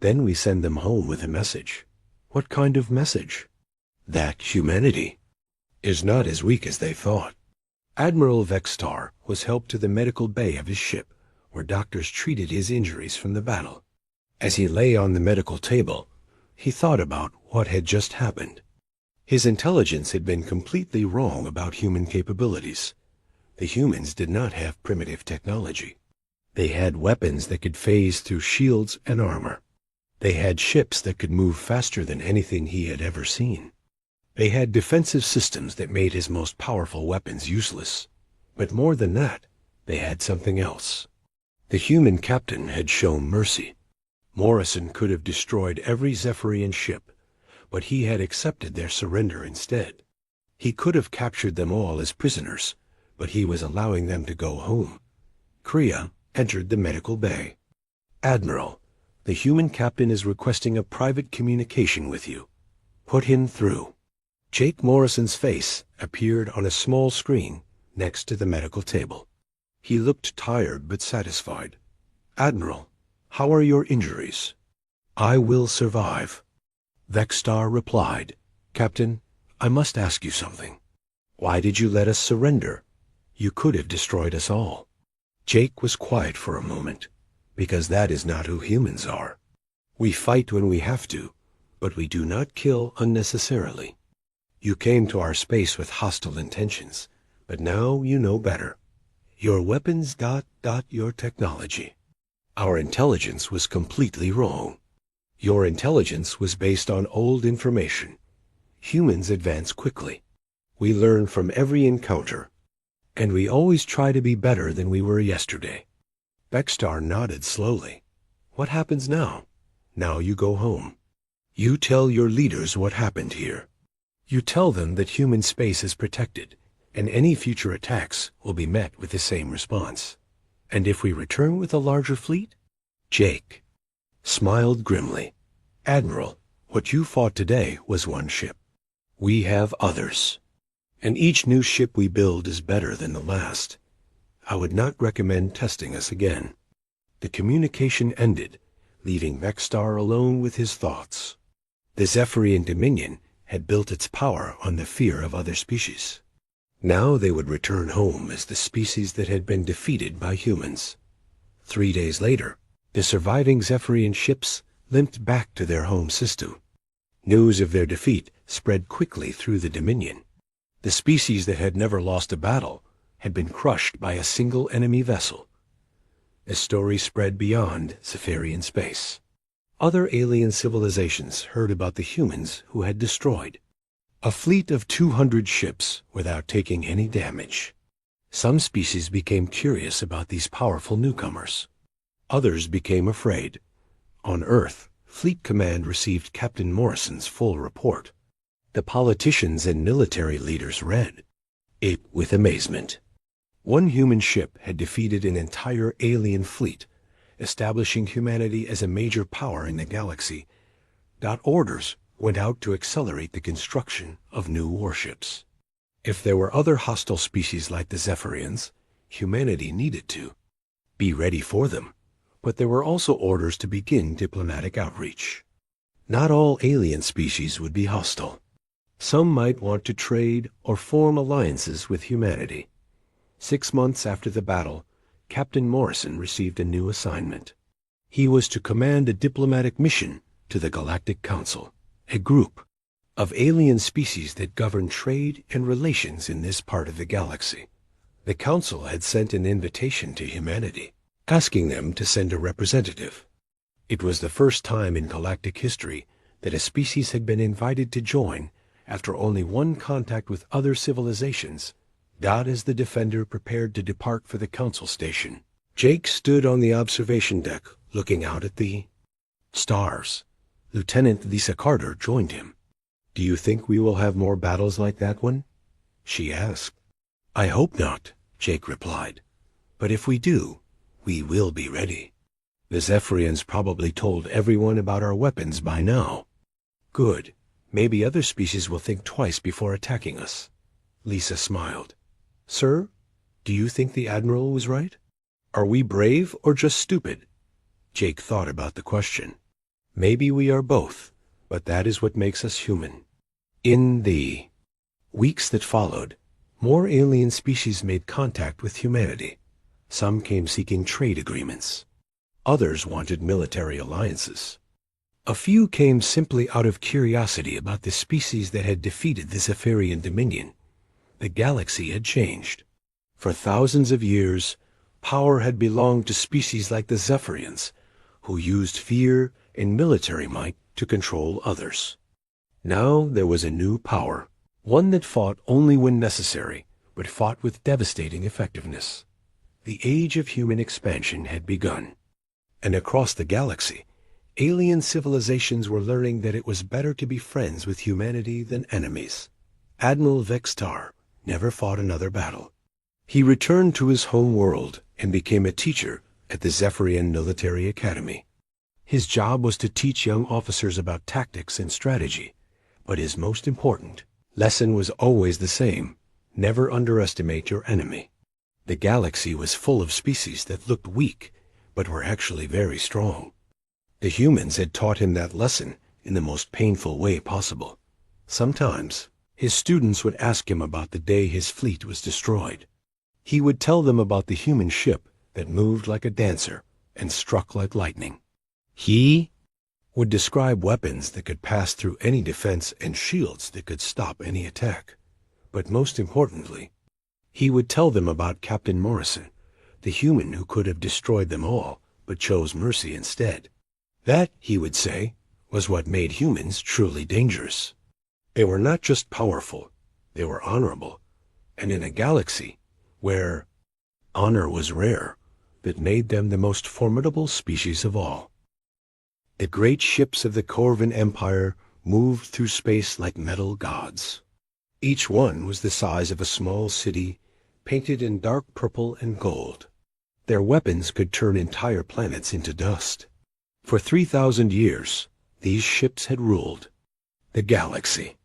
Then we send them home with a message." "What kind of message?" "That humanity is not as weak as they thought." Admiral Vexstar was helped to the medical bay of his ship, where doctors treated his injuries from the battle. As he lay on the medical table, he thought about what had just happened. His intelligence had been completely wrong about human capabilities. The humans did not have primitive technology. They had weapons that could phase through shields and armor. They had ships that could move faster than anything he had ever seen. They had defensive systems that made his most powerful weapons useless. But more than that, they had something else. The human captain had shown mercy. Morrison could have destroyed every Zephyrian ship, but he had accepted their surrender instead. He could have captured them all as prisoners, but he was allowing them to go home. Kriya entered the medical bay. "Admiral, the human captain is requesting a private communication with you. Put him through." Jake Morrison's face appeared on a small screen next to the medical table. He looked tired but satisfied. "Admiral, how are your injuries?" "I will survive." Vexstar replied, "Captain, I must ask you something. Why did you let us surrender? You could have destroyed us all." Jake was quiet for a moment, because that is not who humans are. We fight when we have to, but we do not kill unnecessarily. You came to our space with hostile intentions, but now you know better. Your weapons ... your technology. Our intelligence was completely wrong. Your intelligence was based on old information. Humans advance quickly. We learn from every encounter, and we always try to be better than we were yesterday. Beckstar nodded slowly. What happens now? Now you go home. You tell your leaders what happened here. You tell them that human space is protected, and any future attacks will be met with the same response. And if we return with a larger fleet? Jake smiled grimly. Admiral, what you fought today was one ship. We have others, and each new ship we build is better than the last. I would not recommend testing us again. The communication ended, leaving Beckstar alone with his thoughts. The Zephyrian Dominion had built its power on the fear of other species. Now they would return home as the species that had been defeated by humans. 3 days later, the surviving Zephyrian ships limped back to their home system. News of their defeat spread quickly through the Dominion. The species that had never lost a battle had been crushed by a single enemy vessel. The story spread beyond Zephyrian space. Other alien civilizations heard about the humans who had destroyed a fleet of 200 ships without taking any damage. Some species became curious about these powerful newcomers. Others became afraid. On Earth, Fleet Command received Captain Morrison's full report. The politicians and military leaders read it with amazement. One human ship had defeated an entire alien fleet, establishing humanity as a major power in the galaxy. Orders went out to accelerate the construction of new warships. If there were other hostile species like the Zephyrians, humanity needed to be ready for them. But there were also orders to begin diplomatic outreach. Not all alien species would be hostile. Some might want to trade or form alliances with humanity. 6 months after the battle, Captain Morrison received a new assignment. He was to command a diplomatic mission to the Galactic Council, a group of alien species that govern trade and relations in this part of the galaxy. The Council had sent an invitation to humanity, asking them to send a representative. It was the first time in galactic history that a species had been invited to join after only one contact with other civilizations. As the Defender prepared to depart for the Council station, Jake stood on the observation deck looking out at the stars. Lieutenant Lisa Carter joined him. "Do you think we will have more battles like that one?" she asked. "I hope not," Jake replied. "But if we do, we will be ready. The Zephyrians probably told everyone about our weapons by now." "Good. Maybe other species will think twice before attacking us." Lisa smiled. "Sir, do you think the Admiral was right? Are we brave or just stupid?" Jake thought about the question. "Maybe we are both, but that is what makes us human." In the weeks that followed, more alien species made contact with humanity. Some came seeking trade agreements. Others wanted military alliances. A few came simply out of curiosity about the species that had defeated the Zephyrian Dominion. The galaxy had changed. For thousands of years, power had belonged to species like the Zephyrians, who used fear and military might to control others. Now there was a new power, one that fought only when necessary, but fought with devastating effectiveness. The age of human expansion had begun. And across the galaxy, alien civilizations were learning that it was better to be friends with humanity than enemies. Admiral Vextar never fought another battle. He returned to his home world and became a teacher at the Zephyrian Military Academy. His job was to teach young officers about tactics and strategy, but his most important lesson was always the same: never underestimate your enemy. The galaxy was full of species that looked weak, but were actually very strong. The humans had taught him that lesson in the most painful way possible. Sometimes, his students would ask him about the day his fleet was destroyed. He would tell them about the human ship that moved like a dancer and struck like lightning. He would describe weapons that could pass through any defense and shields that could stop any attack. But most importantly, he would tell them about Captain Morrison, the human who could have destroyed them all, but chose mercy instead. That, he would say, was what made humans truly dangerous. They were not just powerful, they were honorable, and in a galaxy where honor was rare, that made them the most formidable species of all. The great ships of the Corvan Empire moved through space like metal gods. Each one was the size of a small city, painted in dark purple and gold. Their weapons could turn entire planets into dust. For 3,000 years, these ships had ruled the galaxy.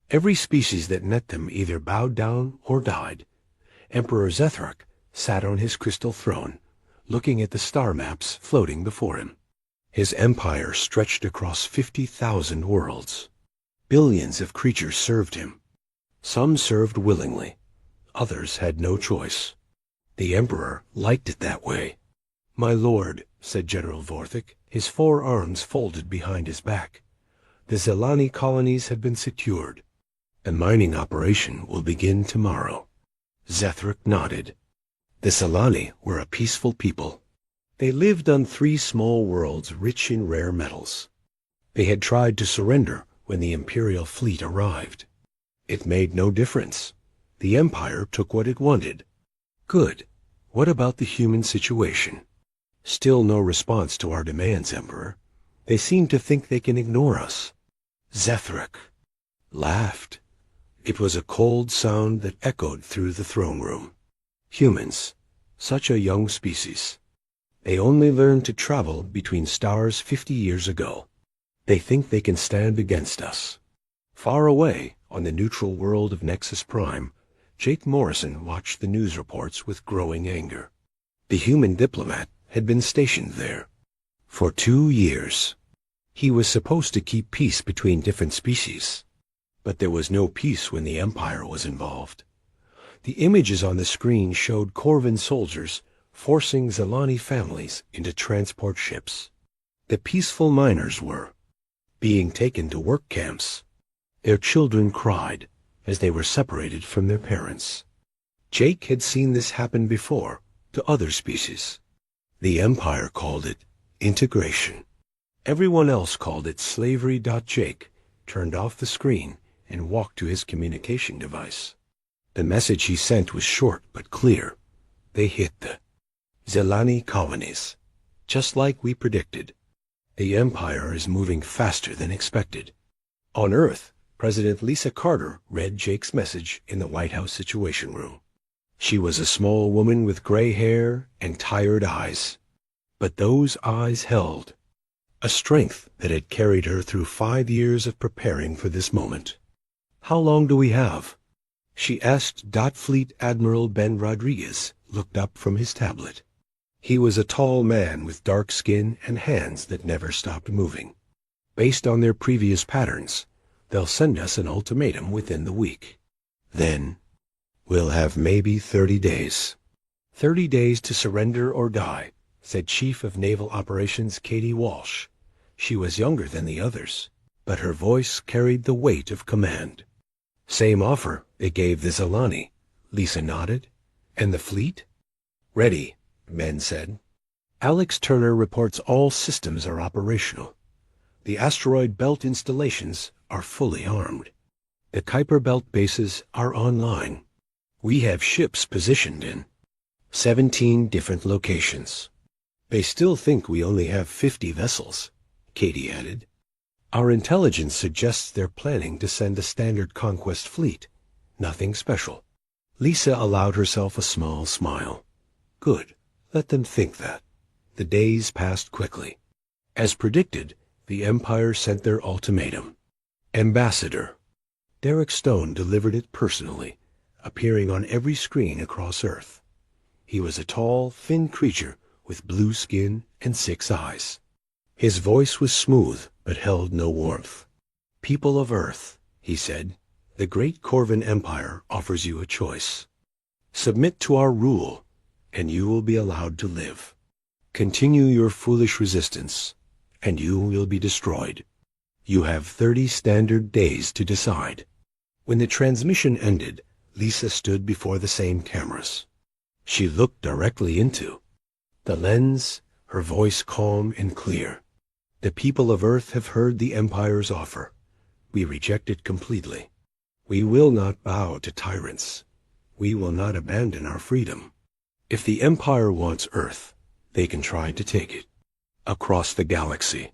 Every species that met them either bowed down or died. Emperor Zethrak sat on his crystal throne, looking at the star maps floating before him. His empire stretched across 50,000 worlds. Billions of creatures served him. Some served willingly. Others had no choice. The emperor liked it that way. "My lord," said General Vorthik, his 4 arms folded behind his back, "the Zelani colonies have been secured. The mining operation will begin tomorrow." Zethrak nodded. The Zelani were a peaceful people. They lived on 3 small worlds rich in rare metals. They had tried to surrender when the Imperial fleet arrived. It made no difference. The Empire took what it wanted. Good. What about the human situation? Still no response to our demands, Emperor. They seem to think they can ignore us. Zethrak laughed. It was a cold sound that echoed through the throne room. Humans, such a young species. They only learned to travel between stars 50 years ago. They think they can stand against us. Far away, on the neutral world of Nexus Prime, Jake Morrison watched the news reports with growing anger. The human diplomat had been stationed there for 2 years. He was supposed to keep peace between different species, but there was no peace when the Empire was involved. The images on the screen showed Corvan soldiers forcing Zelani families into transport ships. The peaceful miners were being taken to work camps. Their children cried as they were separated from their parents. Jake had seen this happen before to other species. The Empire called it integration. Everyone else called it slavery. Jake turned off the screen and walked to his communication device. The message he sent was short but clear. They hit the Zelani colonies, just like we predicted. The Empire is moving faster than expected. On Earth, President Lisa Carter read Jake's message in the White House Situation Room. She was a small woman with gray hair and tired eyes. But those eyes held a strength that had carried her through 5 years of preparing for this moment. "How long do we have?" she asked. Fleet Admiral Ben Rodriguez looked up from his tablet. He was a tall man with dark skin and hands that never stopped moving. "Based on their previous patterns, they'll send us an ultimatum within the week. Then we'll have maybe 30 days. 30 days to surrender or die," said Chief of Naval Operations Katie Walsh. She was younger than the others, but her voice carried the weight of command. "Same offer they gave the Zelani." Lisa nodded. "And the fleet?" "Ready," Ben said. "Alex Turner reports all systems are operational. The asteroid belt installations are fully armed. The Kuiper Belt bases are online. We have ships positioned in 17 different locations. They still think we only have 50 vessels," Katie added. "Our intelligence suggests they're planning to send a standard conquest fleet. Nothing special." Lisa allowed herself a small smile. Good. Let them think that. The days passed quickly. As predicted, the Empire sent their ultimatum. Ambassador. Derek Stone delivered it personally, appearing on every screen across Earth. He was a tall, thin creature with blue skin and 6 eyes. His voice was smooth but held no warmth. "People of Earth," he said, "the great Corvan Empire offers you a choice. Submit to our rule, and you will be allowed to live. Continue your foolish resistance, and you will be destroyed. You have 30 standard days to decide." When the transmission ended, Lisa stood before the same cameras. She looked directly into the lens her voice calm and clear. "The people of Earth have heard the Empire's offer. We reject it completely. We will not bow to tyrants. We will not abandon our freedom. If the Empire wants Earth, they can try to take it." Across the galaxy,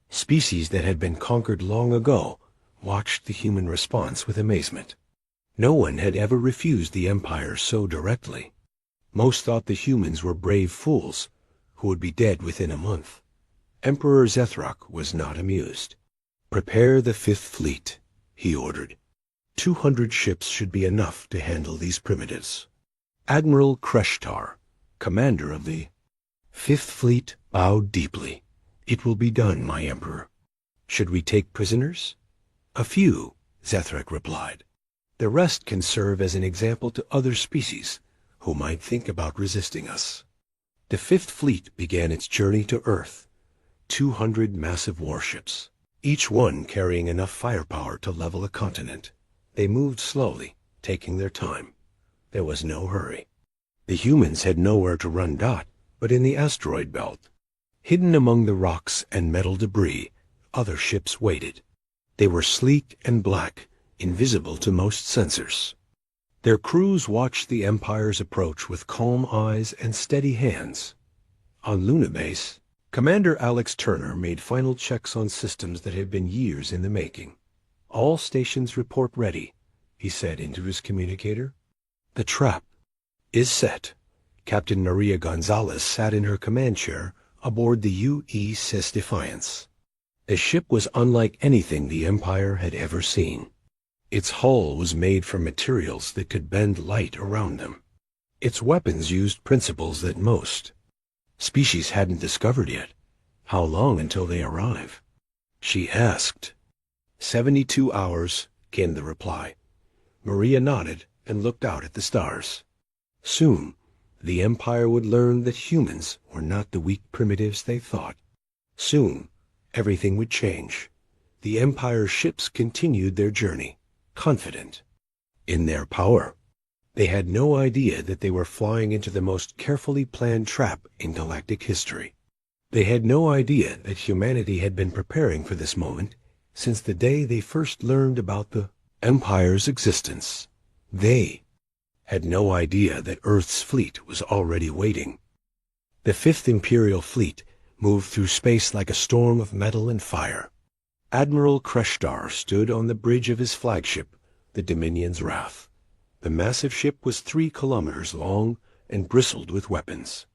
species that had been conquered long ago watched the human response with amazement. No one had ever refused the Empire so directly. Most thought the humans were brave fools who would be dead within a month. Emperor Zethrak was not amused. "Prepare the Fifth Fleet," he ordered. 200 ships should be enough to handle these primitives. Admiral Kreshtar, commander of the Fifth Fleet, bowed deeply. "It will be done, my Emperor." "Should we take prisoners?" "A few," Zethrak replied. "The rest can serve as an example to other species who might think about resisting us." The Fifth Fleet began its journey to Earth. 200 massive warships, each one carrying enough firepower to level a continent. They moved slowly, taking their time. There was no hurry. The humans had nowhere to run dot but in the asteroid belt. Hidden among the rocks and metal debris, other ships waited. They were sleek and black, invisible to most sensors. Their crews watched the Empire's approach with calm eyes and steady hands. On Lunabase, Commander Alex Turner made final checks on systems that had been years in the making. "All stations report ready," he said into his communicator. "The trap is set." Captain Maria Gonzalez sat in her command chair aboard the UESS Defiance. The ship was unlike anything the Empire had ever seen. Its hull was made from materials that could bend light around them. Its weapons used principles that most species hadn't discovered yet. "How long until they arrive?" she asked. 72 hours, came the reply. Maria nodded and looked out at the stars. Soon, the Empire would learn that humans were not the weak primitives they thought. Soon, everything would change. The Empire's ships continued their journey, confident in their power. They had no idea that they were flying into the most carefully planned trap in galactic history. They had no idea that humanity had been preparing for this moment since the day they first learned about the Empire's existence. They had no idea that Earth's fleet was already waiting. The Fifth Imperial Fleet moved through space like a storm of metal and fire. Admiral Kreshtar stood on the bridge of his flagship, the Dominion's Wrath. The massive ship was 3 kilometers long and bristled with weapons.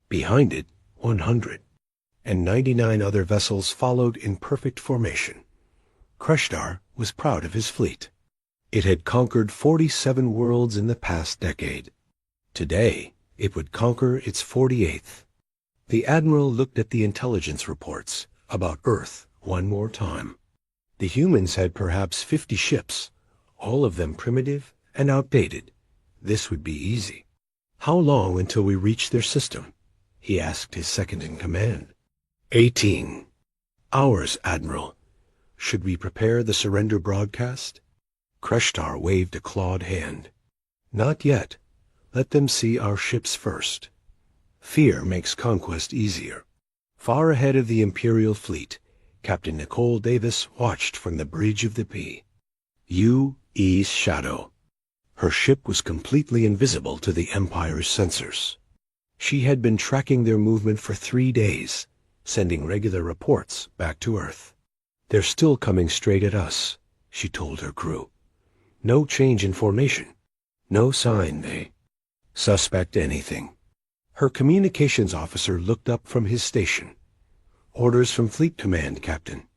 Behind it, 100, and 99 other vessels followed in perfect formation. Kreshtar was proud of his fleet. It had conquered 47 worlds in the past decade. Today, it would conquer its 48th. The Admiral looked at the intelligence reports about Earth one more time. The humans had perhaps 50 ships, all of them primitive and outdated. This would be easy. "How long until we reach their system?" he asked his second-in-command. 18 hours, Admiral. "Should we prepare the surrender broadcast?" Kreshtar waved a clawed hand. "Not yet. Let them see our ships first. Fear makes conquest easier." Far ahead of the Imperial fleet, Captain Nicole Davis watched from the bridge of the P. U.E.'s shadow. Her ship was completely invisible to the Empire's sensors. She had been tracking their movement for 3 days, sending regular reports back to Earth. "They're still coming straight at us," she told her crew. "No change in formation. No sign they suspect anything." Her communications officer looked up from his station. "Orders from Fleet Command, Captain.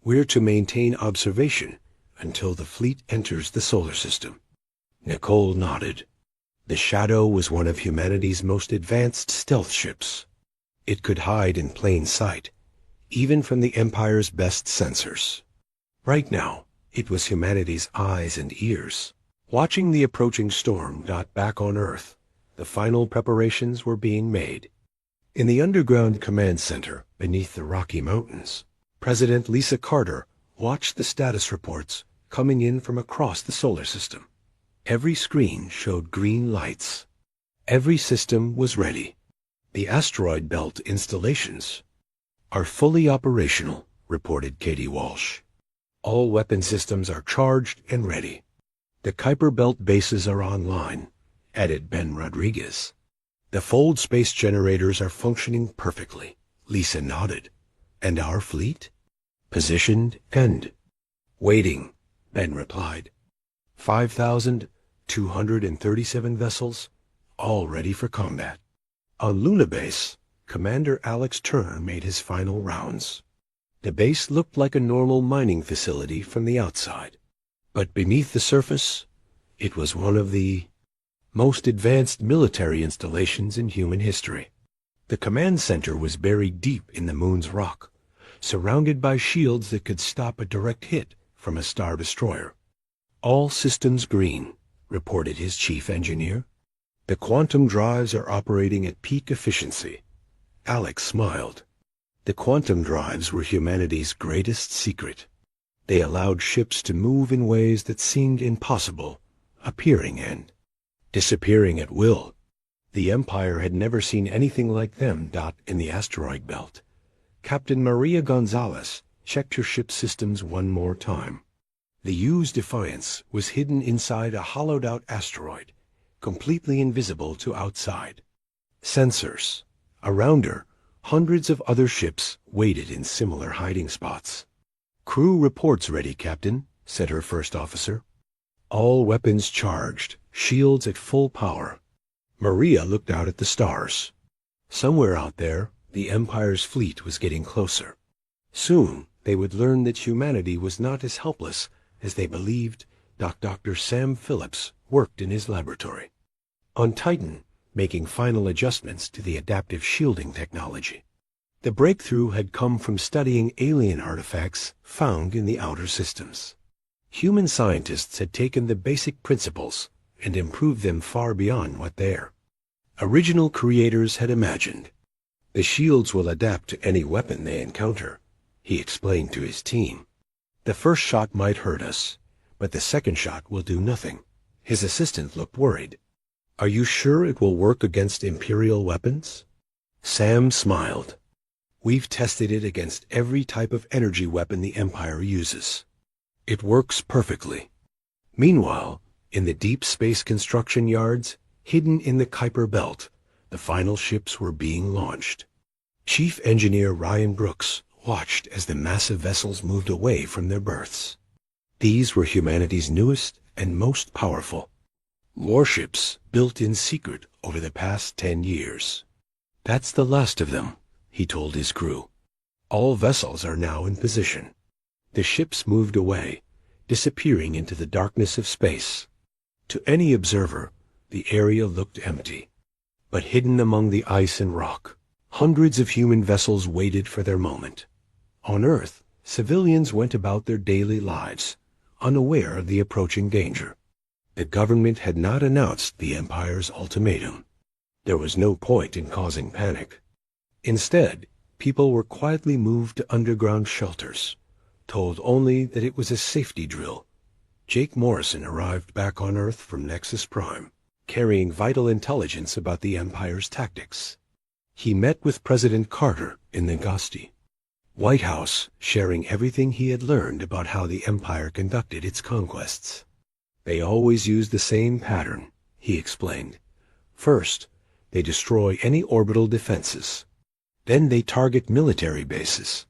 We're to maintain observation until the fleet enters the solar system." Nicole nodded. The Shadow was one of humanity's most advanced stealth ships. It could hide in plain sight, even from the Empire's best sensors. Right now, it was humanity's eyes and ears. Watching the approaching storm dot back on Earth, the final preparations were being made. In the underground command center beneath the Rocky Mountains, President Lisa Carter watched the status reports coming in from across the solar system. Every screen showed green lights. Every system was ready. The asteroid belt installations are fully operational, reported Katie Walsh. All weapon systems are charged and ready. The Kuiper Belt bases are online, added Ben Rodriguez. The Fold space generators are functioning perfectly, Lisa nodded. And our fleet? Positioned and waiting, Ben replied. 5,237 vessels, all ready for combat. On Luna Base, Commander Alex Turner made his final rounds. The base looked like a normal mining facility from the outside, but beneath the surface, it was one of the most advanced military installations in human history. The command center was buried deep in the moon's rock, surrounded by shields that could stop a direct hit from a star destroyer. All systems green, reported his chief engineer. The quantum drives are operating at peak efficiency. Alex smiled. The quantum drives were humanity's greatest secret. They allowed ships to move in ways that seemed impossible, appearing and disappearing at will. The Empire had never seen anything like them. In the asteroid belt, Captain Maria Gonzalez checked her ship's systems one more time. The U's Defiance was hidden inside a hollowed-out asteroid, completely invisible to outside sensors. Around her, hundreds of other ships waited in similar hiding spots. "Crew reports ready, Captain," said her first officer. "All weapons charged, shields at full power." Maria looked out at the stars. Somewhere out there, the Empire's fleet was getting closer. Soon, they would learn that humanity was not as helpless as they believed. Dr. Sam Phillips worked in his laboratory on Titan, making final adjustments to the adaptive shielding technology. The breakthrough had come from studying alien artifacts found in the outer systems. Human scientists had taken the basic principles and improved them far beyond what their original creators had imagined. "The shields will adapt to any weapon they encounter," he explained to his team. "The first shot might hurt us, but the second shot will do nothing." His assistant looked worried. "Are you sure it will work against Imperial weapons?" Sam smiled. "We've tested it against every type of energy weapon the Empire uses. It works perfectly." Meanwhile, in the deep space construction yards, hidden in the Kuiper Belt, the final ships were being launched. Chief Engineer Ryan Brooks watched as the massive vessels moved away from their berths. These were humanity's newest and most powerful warships, built in secret over the past 10 years. "That's the last of them," he told his crew. "All vessels are now in position." The ships moved away, disappearing into the darkness of space. To any observer, the area looked empty. But hidden among the ice and rock, hundreds of human vessels waited for their moment. On Earth, civilians went about their daily lives, unaware of the approaching danger. The government had not announced the Empire's ultimatum. There was no point in causing panic. Instead, people were quietly moved to underground shelters, told only that it was a safety drill. Jake Morrison arrived back on Earth from Nexus Prime, carrying vital intelligence about the Empire's tactics. He met with President Carter in Nagasti, White House, sharing everything he had learned about how the Empire conducted its conquests. "They always use the same pattern," he explained. "First, they destroy any orbital defenses. Then they target military bases.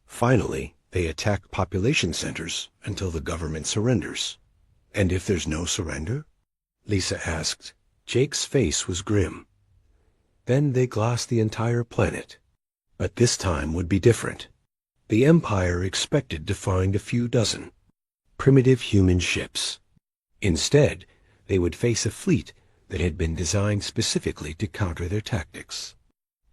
Finally, they attack population centers until the government surrenders." "And if there's no surrender?" Lisa asked. Jake's face was grim. "Then they glass the entire planet. But this time would be different. The Empire expected to find a few dozen primitive human ships. Instead, they would face a fleet that had been designed specifically to counter their tactics.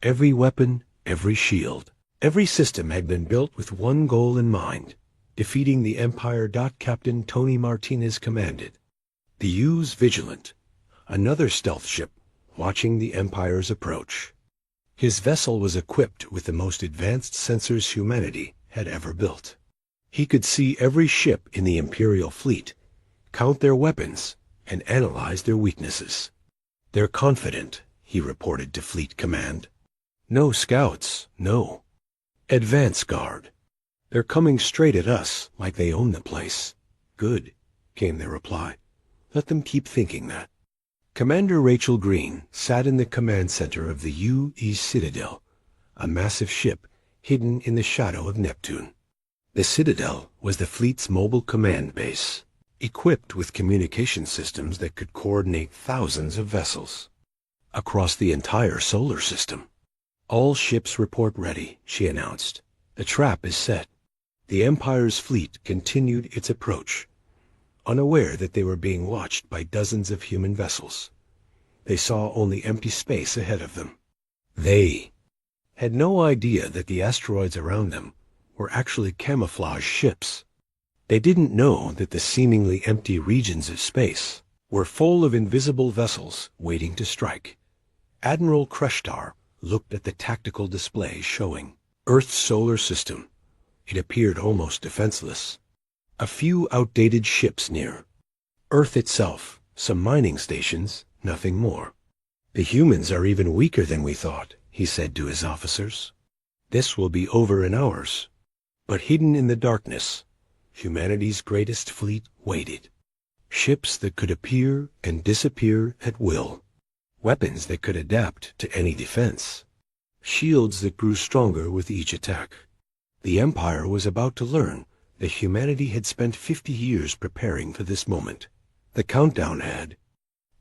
Every weapon, every shield, every system had been built with one goal in mind: defeating the Empire. Captain Tony Martinez commanded. The U's Vigilant, another stealth ship, watching the Empire's approach. His vessel was equipped with the most advanced sensors humanity had ever built. He could see every ship in the Imperial fleet, count their weapons, and analyze their weaknesses. "They're confident," he reported to Fleet Command. No scouts, no. Advance guard. They're coming straight at us, like they own the place. Good, came the reply. Let them keep thinking that. Commander Rachel Green sat in the command center of the UE Citadel, a massive ship hidden in the shadow of Neptune. The Citadel was the fleet's mobile command base, equipped with communication systems that could coordinate thousands of vessels across the entire solar system. All ships report ready, she announced. The trap is set. The Empire's fleet continued its approach, unaware that they were being watched by dozens of human vessels. They saw only empty space ahead of them. They had no idea that the asteroids around them were actually camouflage ships. They didn't know that the seemingly empty regions of space were full of invisible vessels waiting to strike. Admiral Kreshtar looked at the tactical display showing Earth's solar system. It appeared almost defenseless. A few outdated ships near. Earth itself, some mining stations, nothing more. The humans are even weaker than we thought, he said to his officers. This will be over in hours. But hidden in the darkness, humanity's greatest fleet waited. Ships that could appear and disappear at will. Weapons that could adapt to any defense. Shields that grew stronger with each attack. The Empire was about to learn that humanity had spent 50 years preparing for this moment. The countdown had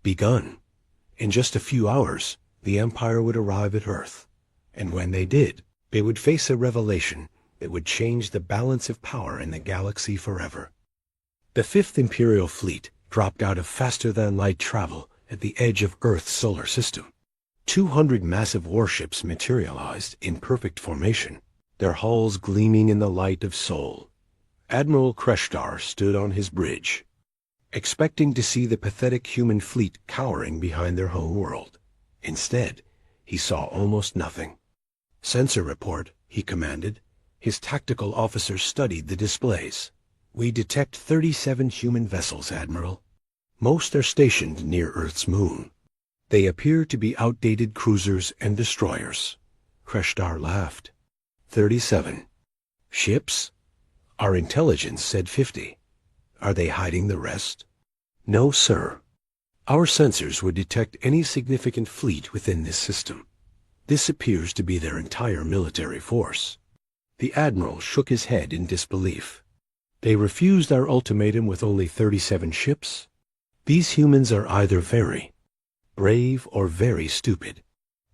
begun. In just a few hours, the Empire would arrive at Earth. And when they did, they would face a revelation that would change the balance of power in the galaxy forever. The Fifth Imperial Fleet dropped out of faster-than-light travel at the edge of Earth's solar system. 200 massive warships materialized in perfect formation, their hulls gleaming in the light of Sol. Admiral Kreshtar stood on his bridge, expecting to see the pathetic human fleet cowering behind their home world. Instead, he saw almost nothing. Sensor report, he commanded. His tactical officers studied the displays. We detect 37 human vessels, Admiral. Most are stationed near Earth's moon. They appear to be outdated cruisers and destroyers. Kreshtar laughed. 37. Ships? Our intelligence said 50. Are they hiding the rest? No, sir. Our sensors would detect any significant fleet within this system. This appears to be their entire military force. The Admiral shook his head in disbelief. They refused our ultimatum with only 37 ships? These humans are either very brave or very stupid.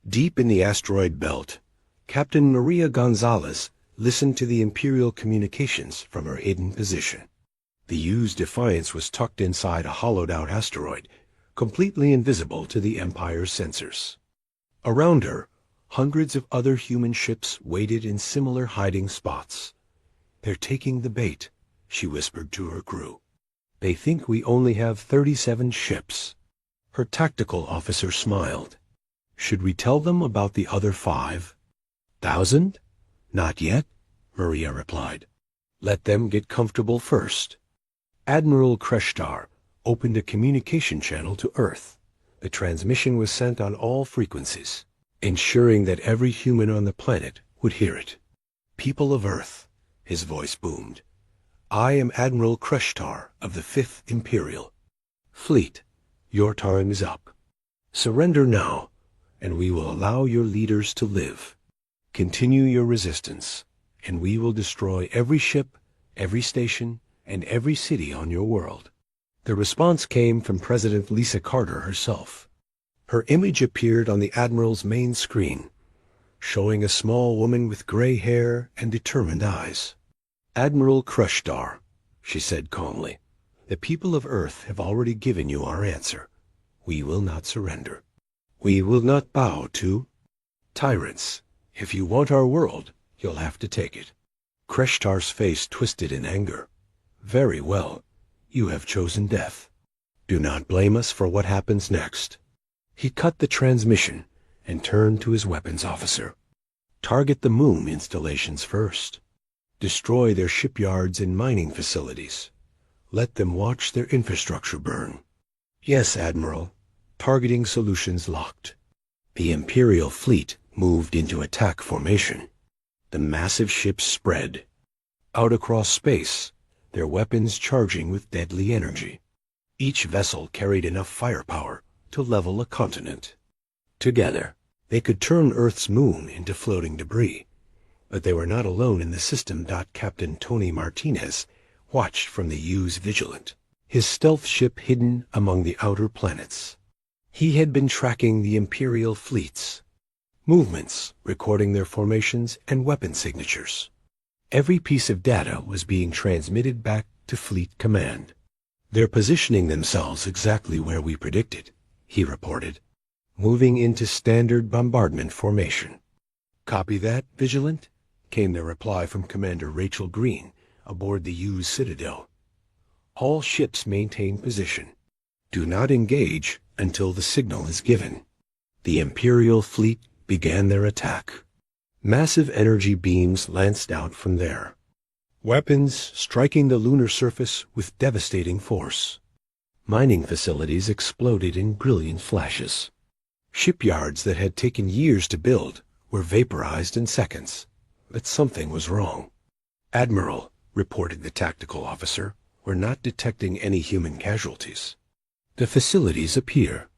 Deep in the asteroid belt, Captain Maria Gonzalez listened to the Imperial communications from her hidden position. The U's Defiance was tucked inside a hollowed-out asteroid, completely invisible to the Empire's sensors. Around her, hundreds of other human ships waited in similar hiding spots. They're taking the bait, she whispered to her crew. They think we only have 37 ships. Her tactical officer smiled. Should we tell them about the other 5,000? Not yet, Maria replied. Let them get comfortable first. Admiral Kreshtar opened a communication channel to Earth. The transmission was sent on all frequencies, ensuring that every human on the planet would hear it. People of Earth, his voice boomed. I am Admiral Kreshtar of the Fifth Imperial Fleet. Your time is up. Surrender now, and we will allow your leaders to live. Continue your resistance, and we will destroy every ship, every station, and every city on your world. The response came from President Lisa Carter herself. Her image appeared on the Admiral's main screen, showing a small woman with gray hair and determined eyes. Admiral Kreshtar, she said calmly, the people of Earth have already given you our answer. We will not surrender. We will not bow to tyrants. If you want our world, you'll have to take it. Kreshtar's face twisted in anger. Very well. You have chosen death. Do not blame us for what happens next. He cut the transmission and turned to his weapons officer. Target the moon installations first. Destroy their shipyards and mining facilities. Let them watch their infrastructure burn. Yes, Admiral. Targeting solutions locked. The Imperial fleet moved into attack formation. The massive ships spread out across space, their weapons charging with deadly energy. Each vessel carried enough firepower to level a continent. Together, they could turn Earth's moon into floating debris. But they were not alone in the system. Captain Tony Martinez watched from the U's Vigilant, his stealth ship hidden among the outer planets. He had been tracking the Imperial fleet's movements, recording their formations and weapon signatures. Every piece of data was being transmitted back to Fleet Command. "They're positioning themselves exactly where we predicted," he reported, moving into standard bombardment formation. "Copy that, Vigilant," came the reply from Commander Rachel Green aboard the U's Citadel. "All ships maintain position. Do not engage until the signal is given." The Imperial fleet began their attack. Massive energy beams lanced out from there, weapons striking the lunar surface with devastating force. Mining facilities exploded in brilliant flashes. Shipyards that had taken years to build were vaporized in seconds. But something was wrong. "Admiral," reported the tactical officer, "we're not detecting any human casualties. The facilities appear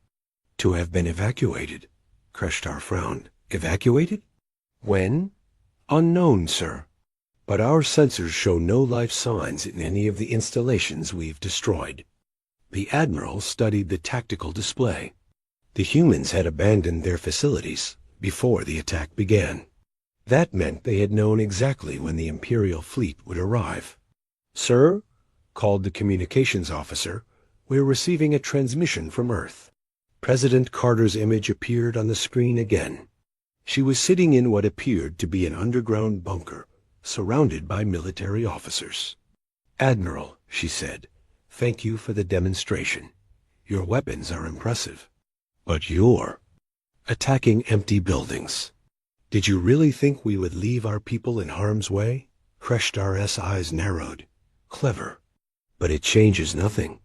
to have been evacuated." Kreshtar frowned. "Evacuated? When?" "Unknown, sir. But our sensors show no life signs in any of the installations we've destroyed." The Admiral studied the tactical display. The humans had abandoned their facilities before the attack began. That meant they had known exactly when the Imperial fleet would arrive. "Sir," called the communications officer, "we're receiving a transmission from Earth." President Carter's image appeared on the screen again. She was sitting in what appeared to be an underground bunker, surrounded by military officers. "Admiral," she said, "thank you for the demonstration. Your weapons are impressive. But you're attacking empty buildings. Did you really think we would leave our people in harm's way?" Kreshtar's eyes narrowed. "Clever. But it changes nothing.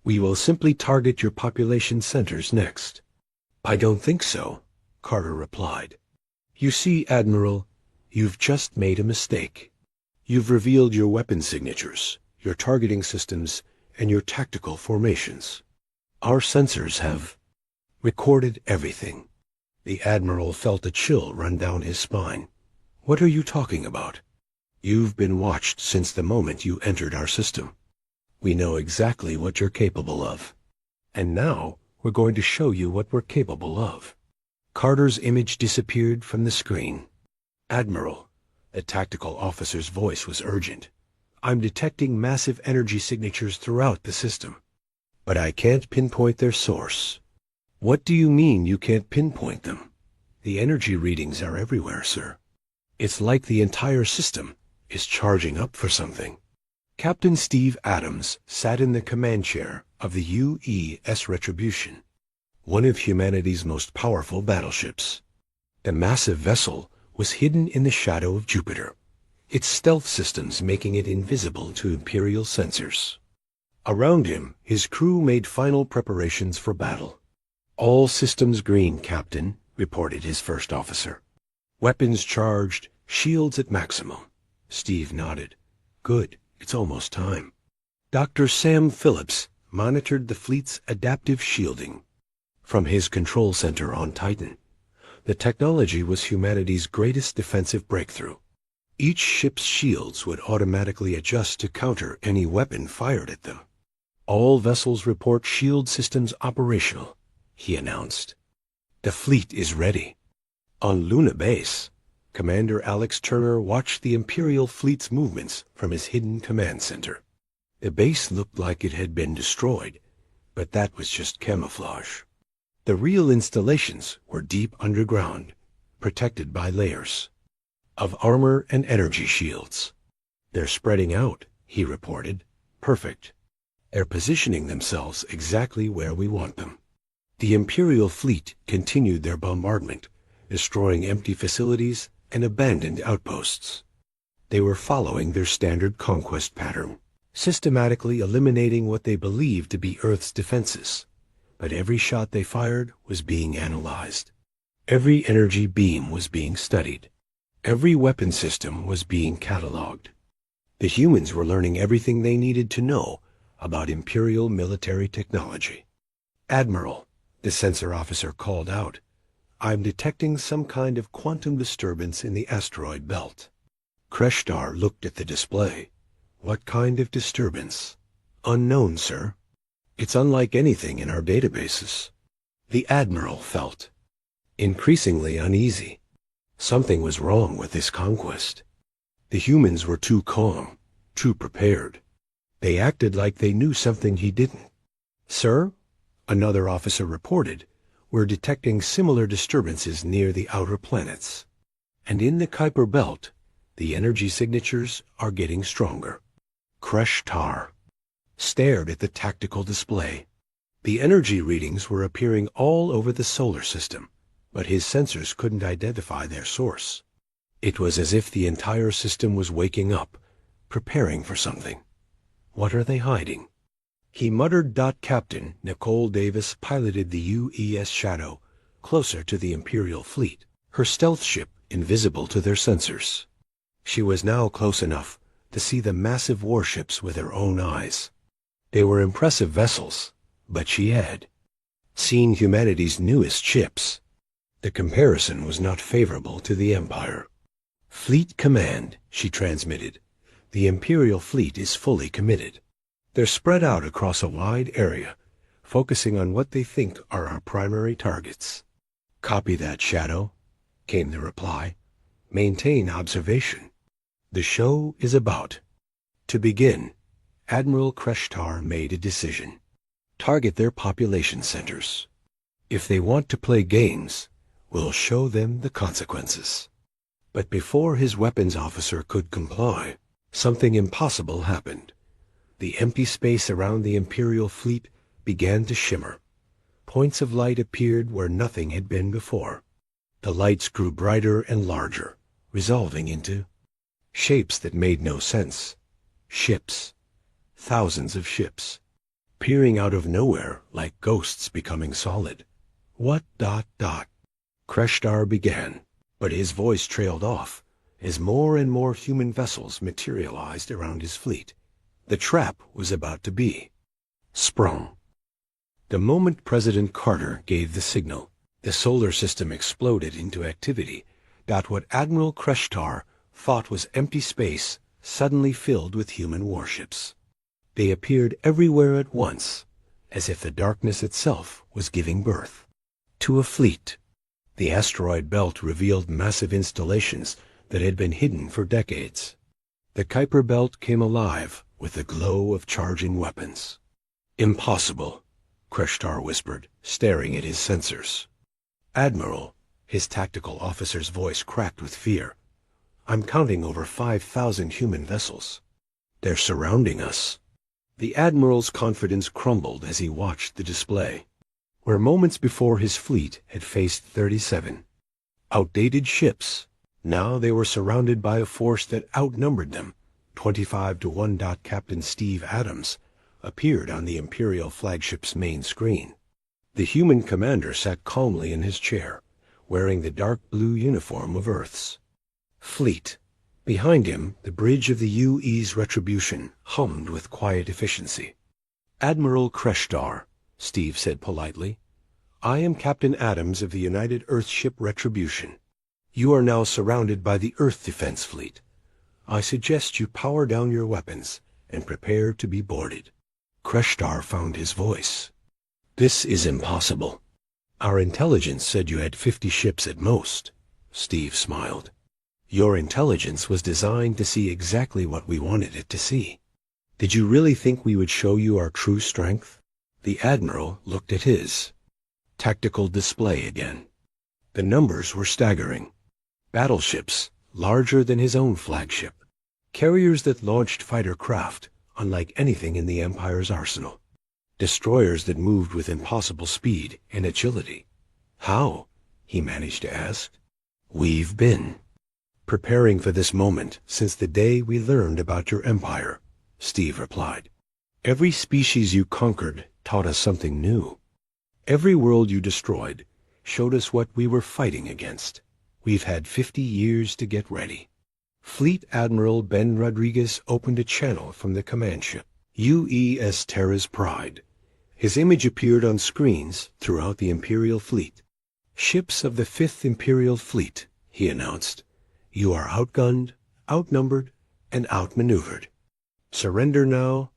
We will simply target your population centers next." "I don't think so," Carter replied. "You see, Admiral, you've just made a mistake. You've revealed your weapon signatures, your targeting systems, and your tactical formations. Our sensors have recorded everything." The Admiral felt a chill run down his spine. "What are you talking about?" "You've been watched since the moment you entered our system. We know exactly what you're capable of. And now we're going to show you what we're capable of." Carter's image disappeared from the screen. "Admiral," the tactical officer's voice was urgent, "I'm detecting massive energy signatures throughout the system. But I can't pinpoint their source." "What do you mean you can't pinpoint them?" "The energy readings are everywhere, sir. It's like the entire system is charging up for something." Captain Steve Adams sat in the command chair of the UES Retribution, one of humanity's most powerful battleships. The massive vessel was hidden in the shadow of Jupiter, its stealth systems making it invisible to Imperial sensors. Around him, his crew made final preparations for battle. "All systems green, Captain," reported his first officer. "Weapons charged, shields at maximum." Steve nodded. "Good, it's almost time." Dr. Sam Phillips monitored the fleet's adaptive shielding from his control center on Titan. The technology was humanity's greatest defensive breakthrough. Each ship's shields would automatically adjust to counter any weapon fired at them. "All vessels report shield systems operational," he announced. "The fleet is ready." On Luna Base, Commander Alex Turner watched the Imperial fleet's movements from his hidden command center. The base looked like it had been destroyed, but that was just camouflage. The real installations were deep underground, protected by layers of armor and energy shields. "They're spreading out," he reported. "Perfect. They're positioning themselves exactly where we want them." The Imperial fleet continued their bombardment, destroying empty facilities and abandoned outposts. They were following their standard conquest pattern, systematically eliminating what they believed to be Earth's defenses. But every shot they fired was being analyzed. Every energy beam was being studied. Every weapon system was being cataloged. The humans were learning everything they needed to know about Imperial military technology. "Admiral," the sensor officer called out, "I'm detecting some kind of quantum disturbance in the asteroid belt." Kreshtar looked at the display. "What kind of disturbance?" "Unknown, sir. It's unlike anything in our databases." The Admiral felt increasingly uneasy. Something was wrong with this conquest. The humans were too calm, too prepared. They acted like they knew something he didn't. "Sir," another officer reported, "we're detecting similar disturbances near the outer planets. And in the Kuiper Belt, the energy signatures are getting stronger." Kreshtar stared at the tactical display. The energy readings were appearing all over the solar system, but his sensors couldn't identify their source. It was as if the entire system was waking up, preparing for something. "What are they hiding?" He muttered. Captain Nicole Davis piloted the UES Shadow closer to the Imperial fleet, her stealth ship invisible to their sensors. She was now close enough to see the massive warships with her own eyes. They were impressive vessels, but she had seen humanity's newest ships. The comparison was not favorable to the Empire. "Fleet Command," she transmitted. "The Imperial fleet is fully committed. They're spread out across a wide area, focusing on what they think are our primary targets." "Copy that, Shadow," came the reply. "Maintain observation. The show is about to begin." Admiral Kreshtar made a decision. Target their population centers. If they want to play games, we'll show them the consequences. But before his weapons officer could comply, something impossible happened. The empty space around the Imperial fleet began to shimmer. Points of light appeared where nothing had been before. The lights grew brighter and larger, resolving into shapes that made no sense. Ships. Thousands of ships. Peering out of nowhere like ghosts becoming solid. "What ... Kreshtar began, but his voice trailed off as more and more human vessels materialized around his fleet. The trap was about to be sprung. The moment President Carter gave the signal, the solar system exploded into activity. What Admiral Kreshtar thought was empty space suddenly filled with human warships. They appeared everywhere at once, as if the darkness itself was giving birth to a fleet. The asteroid belt revealed massive installations that had been hidden for decades. The Kuiper Belt came alive with the glow of charging weapons. "Impossible," Kreshtar whispered, staring at his sensors. "Admiral," his tactical officer's voice cracked with fear, "I'm counting over 5,000 human vessels. They're surrounding us." The Admiral's confidence crumbled as he watched the display. Where moments before his fleet had faced 37 outdated ships, now they were surrounded by a force that outnumbered them, 25-1. Captain Steve Adams appeared on the Imperial flagship's main screen. The human commander sat calmly in his chair, wearing the dark blue uniform of Earth's fleet. Behind him, the bridge of the UE's Retribution hummed with quiet efficiency. "Admiral Kreshtar," Steve said politely, "I am Captain Adams of the United Earthship Retribution. You are now surrounded by the Earth Defense Fleet. I suggest you power down your weapons and prepare to be boarded." Kreshtar found his voice. "This is impossible. Our intelligence said you had 50 ships at most." Steve smiled. "Your intelligence was designed to see exactly what we wanted it to see. Did you really think we would show you our true strength?" The Admiral looked at his tactical display again. The numbers were staggering. Battleships larger than his own flagship. Carriers that launched fighter craft unlike anything in the Empire's arsenal. Destroyers that moved with impossible speed and agility. "How?" he managed to ask. "We've been preparing for this moment since the day we learned about your empire," Steve replied. "Every species you conquered taught us something new. Every world you destroyed showed us what we were fighting against. We've had 50 years to get ready. Fleet Admiral Ben Rodriguez opened a channel from the command ship, UES Terra's Pride. His image appeared on screens throughout the Imperial fleet. "Ships of the 5th Imperial Fleet," he announced. "You are outgunned, outnumbered, and outmaneuvered. Surrender now,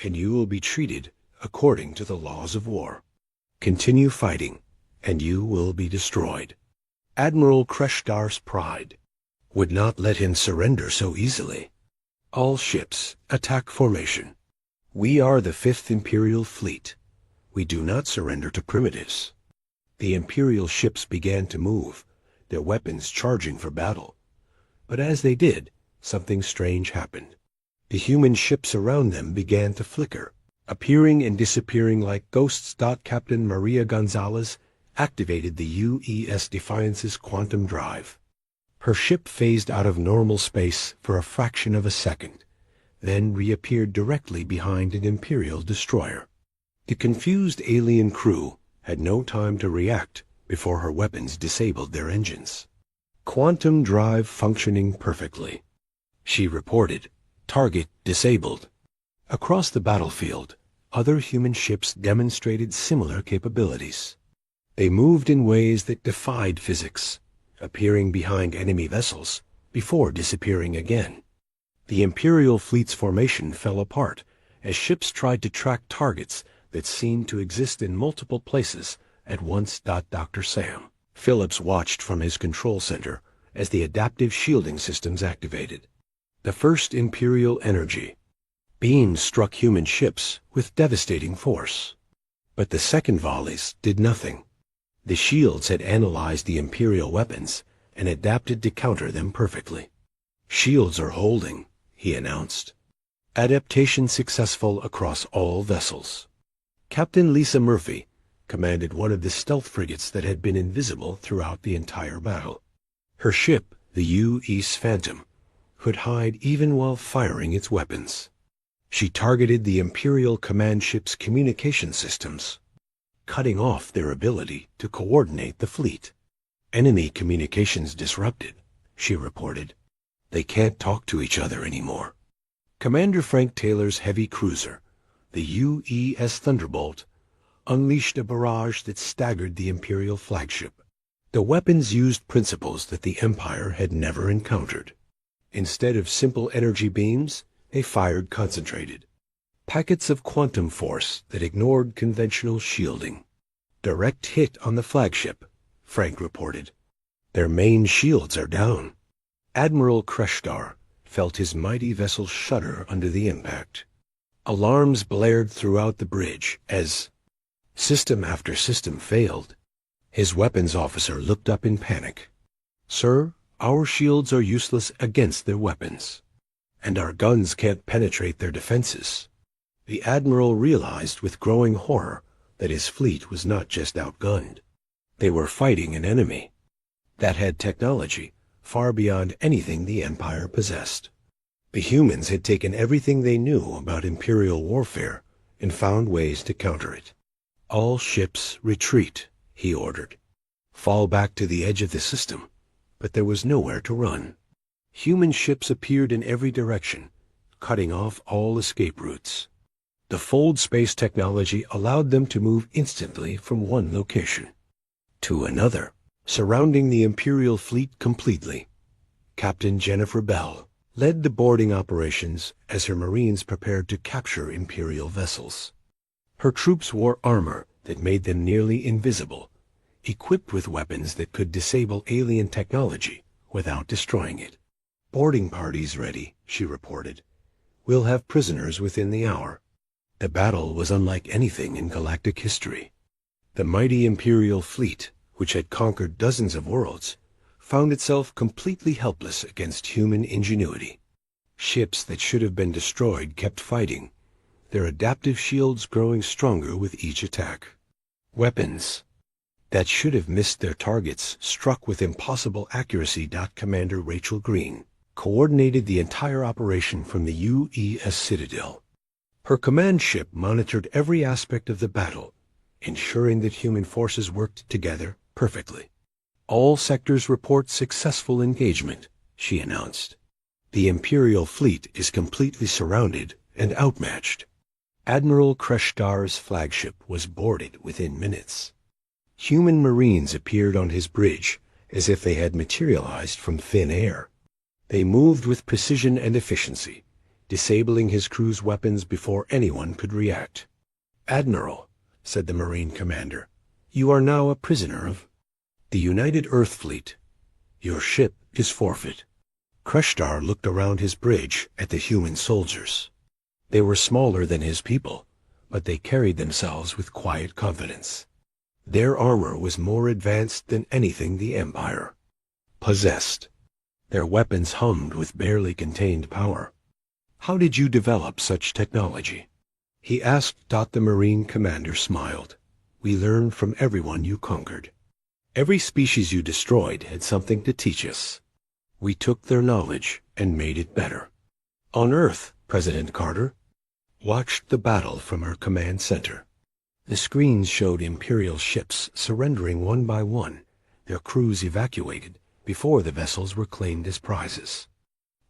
and you will be treated according to the laws of war. Continue fighting, and you will be destroyed." Admiral Kreshdar's pride would not let him surrender so easily. "All ships, attack formation. We are the 5th Imperial Fleet. We do not surrender to primitives." The Imperial ships began to move, their weapons charging for battle. But as they did, something strange happened. The human ships around them began to flicker, appearing and disappearing like ghosts. Captain Maria Gonzalez activated the UES Defiance's quantum drive. Her ship phased out of normal space for a fraction of a second, then reappeared directly behind an Imperial destroyer. The confused alien crew had no time to react before her weapons disabled their engines. "Quantum drive functioning perfectly," she reported. "Target disabled." Across the battlefield, other human ships demonstrated similar capabilities. They moved in ways that defied physics, appearing behind enemy vessels before disappearing again. The Imperial fleet's formation fell apart as ships tried to track targets that seemed to exist in multiple places at once. Dr. Sam Phillips watched from his control center as the adaptive shielding systems activated. The first Imperial energy beams struck human ships with devastating force. But the second volleys did nothing. The shields had analyzed the Imperial weapons and adapted to counter them perfectly. "Shields are holding," he announced. "Adaptation successful across all vessels." Captain Lisa Murphy commanded one of the stealth frigates that had been invisible throughout the entire battle. Her ship, the U-East Phantom, could hide even while firing its weapons. She targeted the Imperial command ship's communication systems, cutting off their ability to coordinate the fleet. "Enemy communications disrupted," she reported. "They can't talk to each other anymore." Commander Frank Taylor's heavy cruiser, the UES Thunderbolt, unleashed a barrage that staggered the Imperial flagship. The weapons used principles that the Empire had never encountered. Instead of simple energy beams, they fired concentrated packets of quantum force that ignored conventional shielding. "Direct hit on the flagship," Frank reported. "Their main shields are down." Admiral Kreshdar felt his mighty vessel shudder under the impact. Alarms blared throughout the bridge as system after system failed. His weapons officer looked up in panic. "Sir, our shields are useless against their weapons, and our guns can't penetrate their defenses." The Admiral realized with growing horror that his fleet was not just outgunned. They were fighting an enemy that had technology far beyond anything the Empire possessed. The humans had taken everything they knew about Imperial warfare and found ways to counter it. "All ships retreat," he ordered. "Fall back to the edge of the system." But there was nowhere to run. Human ships appeared in every direction, cutting off all escape routes. The fold space technology allowed them to move instantly from one location to another, surrounding the Imperial fleet completely. Captain Jennifer Bell led the boarding operations as her Marines prepared to capture Imperial vessels. Her troops wore armor that made them nearly invisible, equipped with weapons that could disable alien technology without destroying it. "Boarding parties ready," she reported. "We'll have prisoners within the hour." The battle was unlike anything in galactic history. The mighty Imperial fleet, which had conquered dozens of worlds, found itself completely helpless against human ingenuity. Ships that should have been destroyed kept fighting, their adaptive shields growing stronger with each attack. Weapons that should have missed their targets struck with impossible accuracy. Commander Rachel Green coordinated the entire operation from the UES Citadel. Her command ship monitored every aspect of the battle, ensuring that human forces worked together perfectly. perfectly. "All sectors report successful engagement," she announced. "The Imperial fleet is completely surrounded and outmatched." Admiral Kreshtar's flagship was boarded within minutes. Human Marines appeared on his bridge as if they had materialized from thin air. They moved with precision and efficiency, disabling his crew's weapons before anyone could react. "Admiral," said the Marine commander, "you are now a prisoner of the United Earth Fleet. Your ship is forfeit." Kreshtar looked around his bridge at the human soldiers. They were smaller than his people, but they carried themselves with quiet confidence. Their armor was more advanced than anything the Empire possessed. Their weapons hummed with barely contained power. "How did you develop such technology?" he asked. The Marine commander smiled. "We learned from everyone you conquered. Every species you destroyed had something to teach us. We took their knowledge and made it better." On Earth, President Carter watched the battle from her command center. The screens showed Imperial ships surrendering one by one, their crews evacuated before the vessels were claimed as prizes.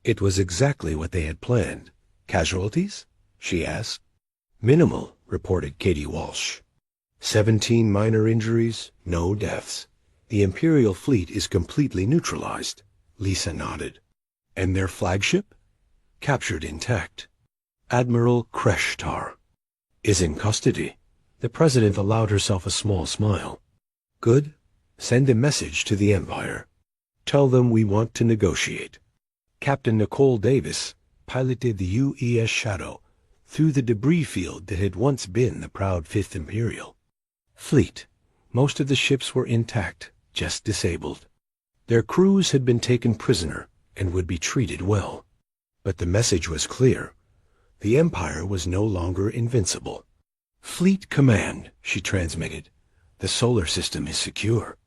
It was exactly what they had planned. "Casualties?" she asked. "Minimal," reported Katie Walsh. 17 minor injuries, no deaths. The Imperial fleet is completely neutralized." Lisa nodded. "And their flagship?" "Captured intact. Admiral Kreshtar is in custody." The President allowed herself a small smile. "Good. Send a message to the Empire. Tell them we want to negotiate." Captain Nicole Davis piloted the UES Shadow through the debris field that had once been the proud 5th Imperial Fleet. Most of the ships were intact, just disabled. Their crews had been taken prisoner and would be treated well. But the message was clear. The Empire was no longer invincible. "Fleet Command," she transmitted. "The solar system is secure.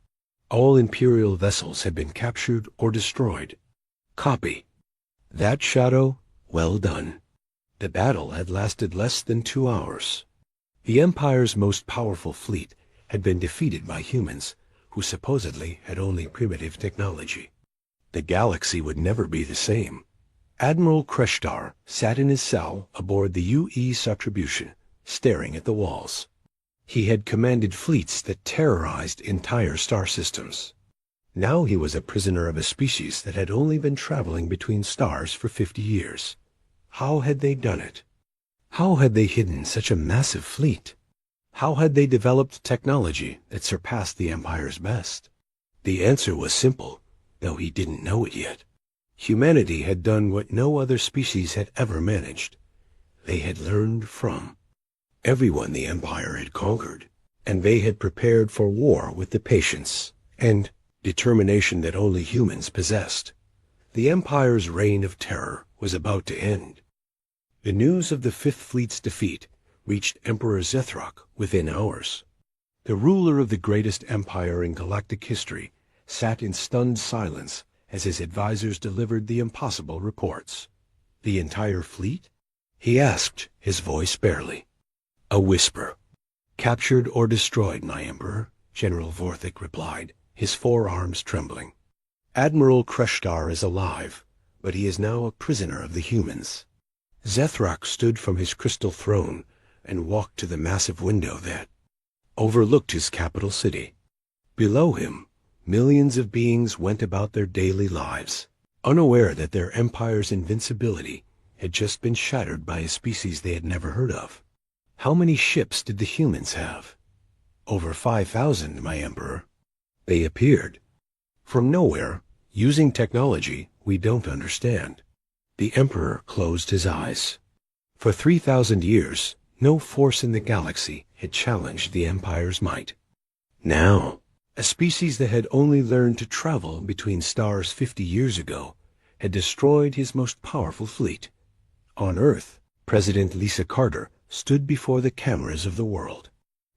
All Imperial vessels have been captured or destroyed." "Copy." "That, Shadow, well done." The battle had lasted less than 2 hours. The Empire's most powerful fleet had been defeated by humans, who supposedly had only primitive technology. The galaxy would never be the same. Admiral Kreshtar sat in his cell aboard the UES Attribution, staring at the walls. He had commanded fleets that terrorized entire star systems. Now he was a prisoner of a species that had only been traveling between stars for 50 years. How had they done it? How had they hidden such a massive fleet? How had they developed technology that surpassed the Empire's best? The answer was simple, though he didn't know it yet. Humanity had done what no other species had ever managed. They had learned from everyone the Empire had conquered, and they had prepared for war with the patience and determination that only humans possessed. The Empire's reign of terror was about to end. The news of the Fifth Fleet's defeat reached Emperor Zethrak within hours. The ruler of the greatest empire in galactic history sat in stunned silence as his advisors delivered the impossible reports. "The entire fleet?" he asked, his voice barely a whisper. "Captured or destroyed, my Emperor," General Vorthik replied, his forearms trembling. "Admiral Kreshtar is alive, but he is now a prisoner of the humans." Zethrak stood from his crystal throne and walked to the massive window that overlooked his capital city. Below him, millions of beings went about their daily lives, unaware that their empire's invincibility had just been shattered by a species they had never heard of. "How many ships did the humans have?" "Over 5,000, my Emperor." "They appeared from nowhere, using technology we don't understand." The Emperor closed his eyes. For 3,000 years, no force in the galaxy had challenged the Empire's might. Now, a species that had only learned to travel between stars 50 years ago had destroyed his most powerful fleet. On Earth, President Lisa Carter stood before the cameras of the world.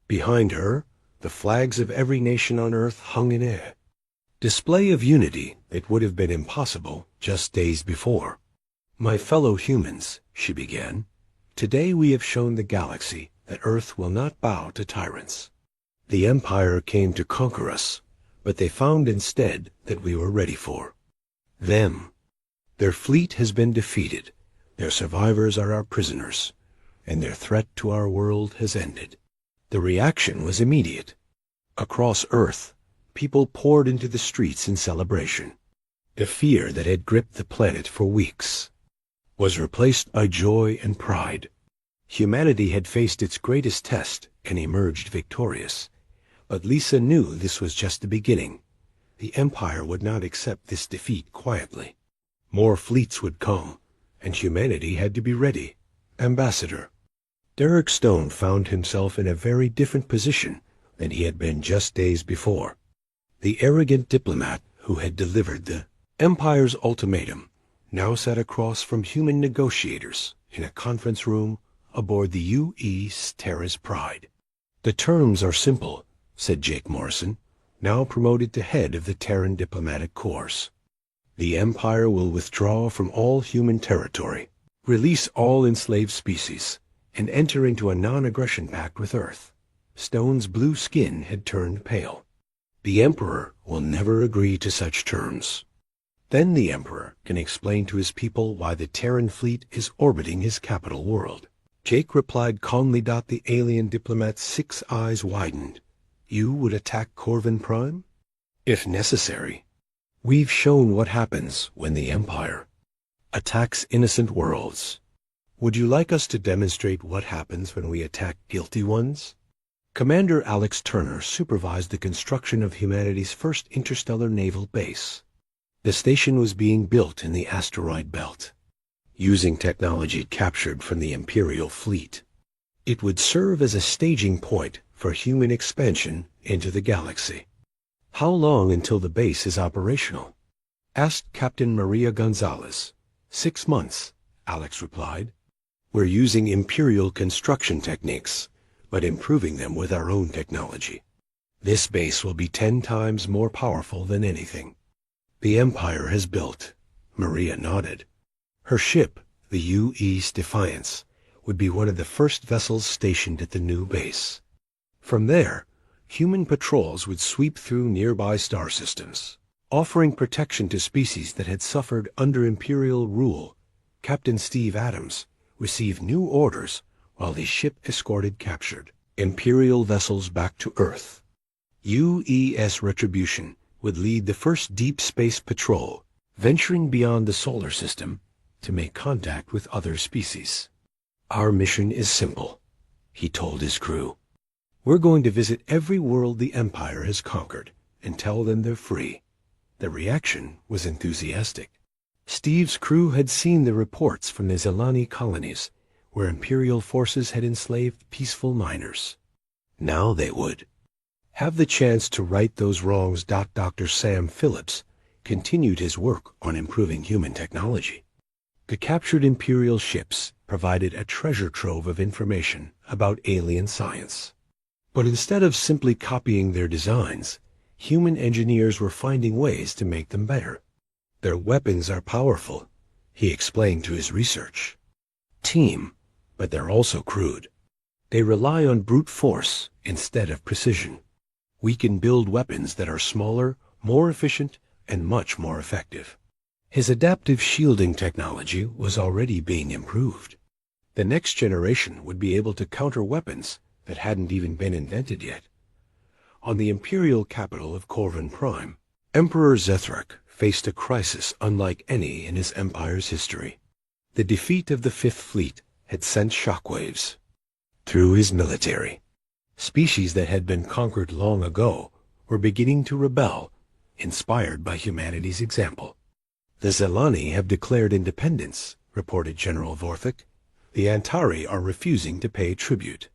Behind her, the flags of every nation on Earth hung in air. Display of unity that would have been impossible just days before. "My fellow humans," she began, "today we have shown the galaxy that Earth will not bow to tyrants. The Empire came to conquer us, but they found instead that we were ready for them. Their fleet has been defeated, their survivors are our prisoners, and their threat to our world has ended. The reaction was immediate. Across Earth, people poured into the streets in celebration. The fear that had gripped the planet for weeks was replaced by joy and pride. Humanity had faced its greatest test and emerged victorious. But Lisa knew this was just the beginning. The Empire would not accept this defeat quietly. More fleets would come, and humanity had to be ready. Ambassador. Derek Stone found himself in a very different position than he had been just days before. The arrogant diplomat who had delivered the Empire's ultimatum now sat across from human negotiators in a conference room aboard the U.E.'s Terra's Pride. "The terms are simple," said Jake Morrison, now promoted to head of the Terran Diplomatic Corps. "The Empire will withdraw from all human territory, release all enslaved species, and enter into a non-aggression pact with Earth." Stone's blue skin had turned pale. "The Emperor will never agree to such terms. Then the Emperor can explain to his people why the Terran fleet is orbiting his capital world." Jake replied calmly. The alien diplomat's 6 eyes widened. "You would attack Corvin Prime?" "If necessary. We've shown what happens when the Empire attacks innocent worlds. Would you like us to demonstrate what happens when we attack guilty ones?" Commander Alex Turner supervised the construction of humanity's first interstellar naval base. The station was being built in the asteroid belt, using technology captured from the Imperial fleet. It would serve as a staging point for human expansion into the galaxy. "How long until the base is operational?" asked Captain Maria Gonzalez. 6 months, Alex replied. "We're using Imperial construction techniques, but improving them with our own technology. This base will be 10 times more powerful than anything the Empire has built." Maria nodded. Her ship, the U.E.'s Defiance, would be one of the first vessels stationed at the new base. From there, human patrols would sweep through nearby star systems, offering protection to species that had suffered under Imperial rule. Captain Steve Adams received new orders while his ship escorted captured Imperial vessels back to Earth. U.E.S. Retribution would lead the first deep space patrol, venturing beyond the solar system to make contact with other species. "Our mission is simple," he told his crew. "We're going to visit every world the Empire has conquered and tell them they're free." The reaction was enthusiastic. Steve's crew had seen the reports from the Zelani colonies, where Imperial forces had enslaved peaceful miners. Now they would have the chance to right those wrongs. Dr. Sam Phillips continued his work on improving human technology. The captured Imperial ships provided a treasure trove of information about alien science. But instead of simply copying their designs, human engineers were finding ways to make them better. "Their weapons are powerful," he explained to his research team, "but they're also crude. They rely on brute force instead of precision. We can build weapons that are smaller, more efficient, and much more effective." His adaptive shielding technology was already being improved. The next generation would be able to counter weapons that hadn't even been invented yet. On the Imperial capital of Corvin Prime, Emperor Zethrak faced a crisis unlike any in his empire's history. The defeat of the Fifth Fleet had sent shockwaves through his military. Species that had been conquered long ago were beginning to rebel, inspired by humanity's example. "The Zelani have declared independence," reported General Vorthik. "The Antari are refusing to pay tribute.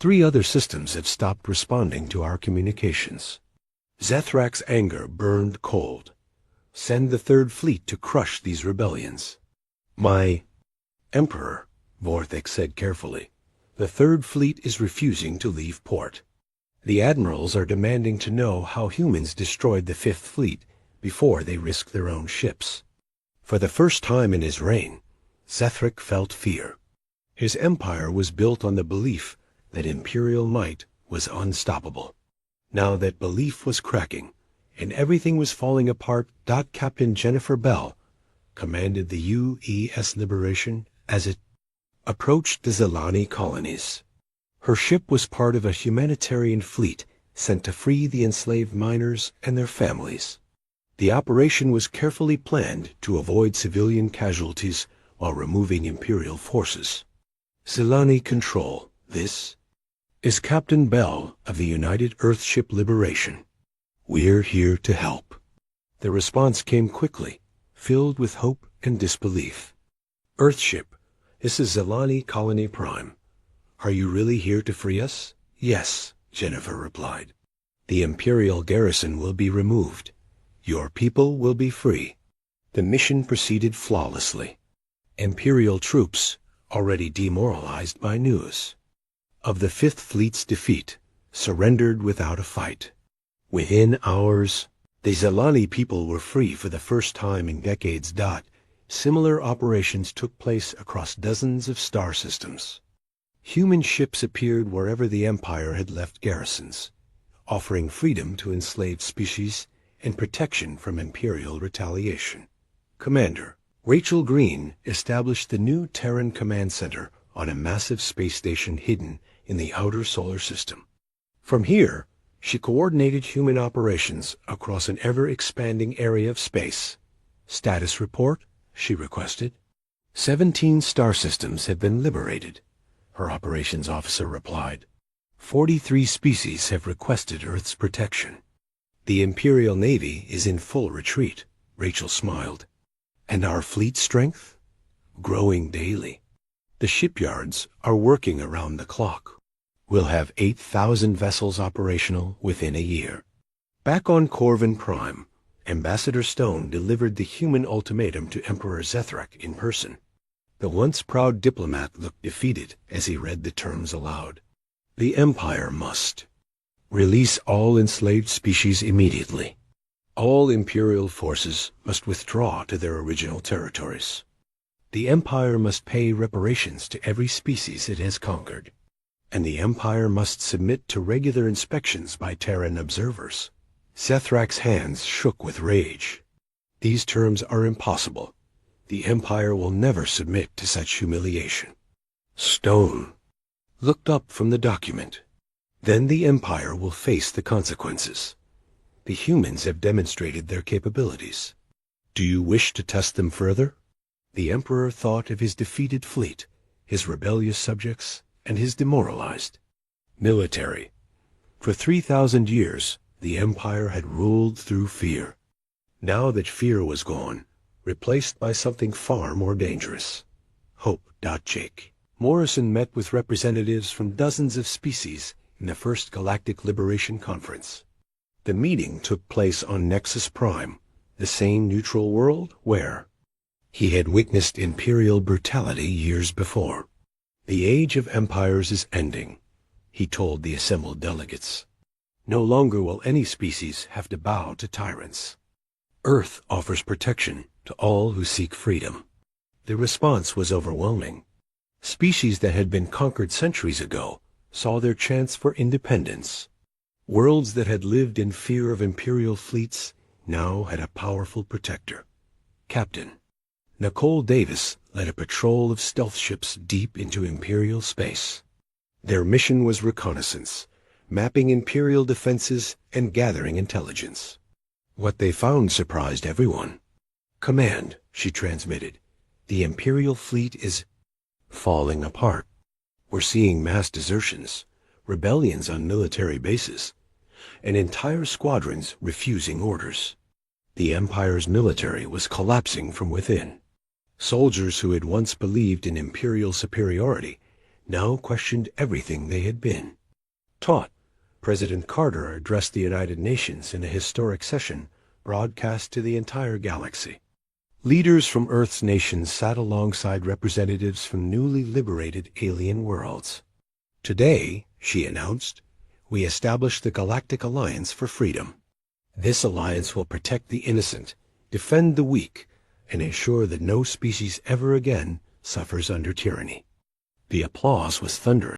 3 other systems have stopped responding to our communications." Zethrak's anger burned cold. "Send the Third Fleet to crush these rebellions." "My Emperor," Vorthik said carefully, "the Third Fleet is refusing to leave port. The admirals are demanding to know how humans destroyed the Fifth Fleet before they risked their own ships." For the first time in his reign, Zethrak felt fear. His empire was built on the belief that Imperial might was unstoppable. Now that belief was cracking, and everything was falling apart. Captain Jennifer Bell commanded the U.S. Liberation as it approached the Zelani colonies. Her ship was part of a humanitarian fleet sent to free the enslaved miners and their families. The operation was carefully planned to avoid civilian casualties while removing Imperial forces. Zelani Control, this is Captain Bell of the United Earthship Liberation. We're here to help. The response came quickly, filled with hope and disbelief. Earthship, this is Zelani Colony Prime. Are you really here to free us? Yes, Jennifer replied. The Imperial garrison will be removed. Your people will be free. The mission proceeded flawlessly. Imperial troops, already demoralized by news of the Fifth Fleet's defeat, surrendered without a fight. Within hours, the Zelani people were free for the first time in decades. Similar operations took place across dozens of star systems. Human ships appeared wherever the Empire had left garrisons, offering freedom to enslaved species and protection from Imperial retaliation. Commander Rachel Green established the new Terran Command Center on a massive space station hidden in the outer solar system. From here, she coordinated human operations across an ever-expanding area of space. Status report, she requested. 17 star systems have been liberated, her operations officer replied. 43 species have requested Earth's protection. The Imperial Navy is in full retreat, Rachel smiled. And our fleet strength? Growing daily. The shipyards are working around the clock. We'll have 8,000 vessels operational within a year. Back on Corvin Prime, Ambassador Stone delivered the human ultimatum to Emperor Zethrak in person. The once proud diplomat looked defeated as he read the terms aloud. The Empire must release all enslaved species immediately. All Imperial forces must withdraw to their original territories. The Empire must pay reparations to every species it has conquered. And the Empire must submit to regular inspections by Terran observers. Zethrak's hands shook with rage. These terms are impossible. The Empire will never submit to such humiliation. Stone looked up from the document. Then the Empire will face the consequences. The humans have demonstrated their capabilities. Do you wish to test them further? The Emperor thought of his defeated fleet, his rebellious subjects, and his demoralized military. For 3,000 years, the Empire had ruled through fear. Now that fear was gone, replaced by something far more dangerous. Hope. Jake Morrison met with representatives from dozens of species in the First Galactic Liberation Conference. The meeting took place on Nexus Prime, the same neutral world where he had witnessed Imperial brutality years before. The age of empires is ending, he told the assembled delegates. No longer will any species have to bow to tyrants. Earth offers protection to all who seek freedom. The response was overwhelming. Species that had been conquered centuries ago saw their chance for independence. Worlds that had lived in fear of Imperial fleets now had a powerful protector. Captain Nicole Davis led a patrol of stealth ships deep into Imperial space. Their mission was reconnaissance, mapping Imperial defenses and gathering intelligence. What they found surprised everyone. Command, she transmitted. The Imperial fleet is falling apart. We're seeing mass desertions, rebellions on military bases, and entire squadrons refusing orders. The Empire's military was collapsing from within. Soldiers who had once believed in Imperial superiority now questioned everything they had been taught. President Carter addressed the United Nations in a historic session broadcast to the entire galaxy. Leaders from Earth's nations sat alongside representatives from newly liberated alien worlds. Today, she announced, we established the Galactic Alliance for Freedom. This alliance will protect the innocent, defend the weak, and ensure that no species ever again suffers under tyranny. The applause was thunderous.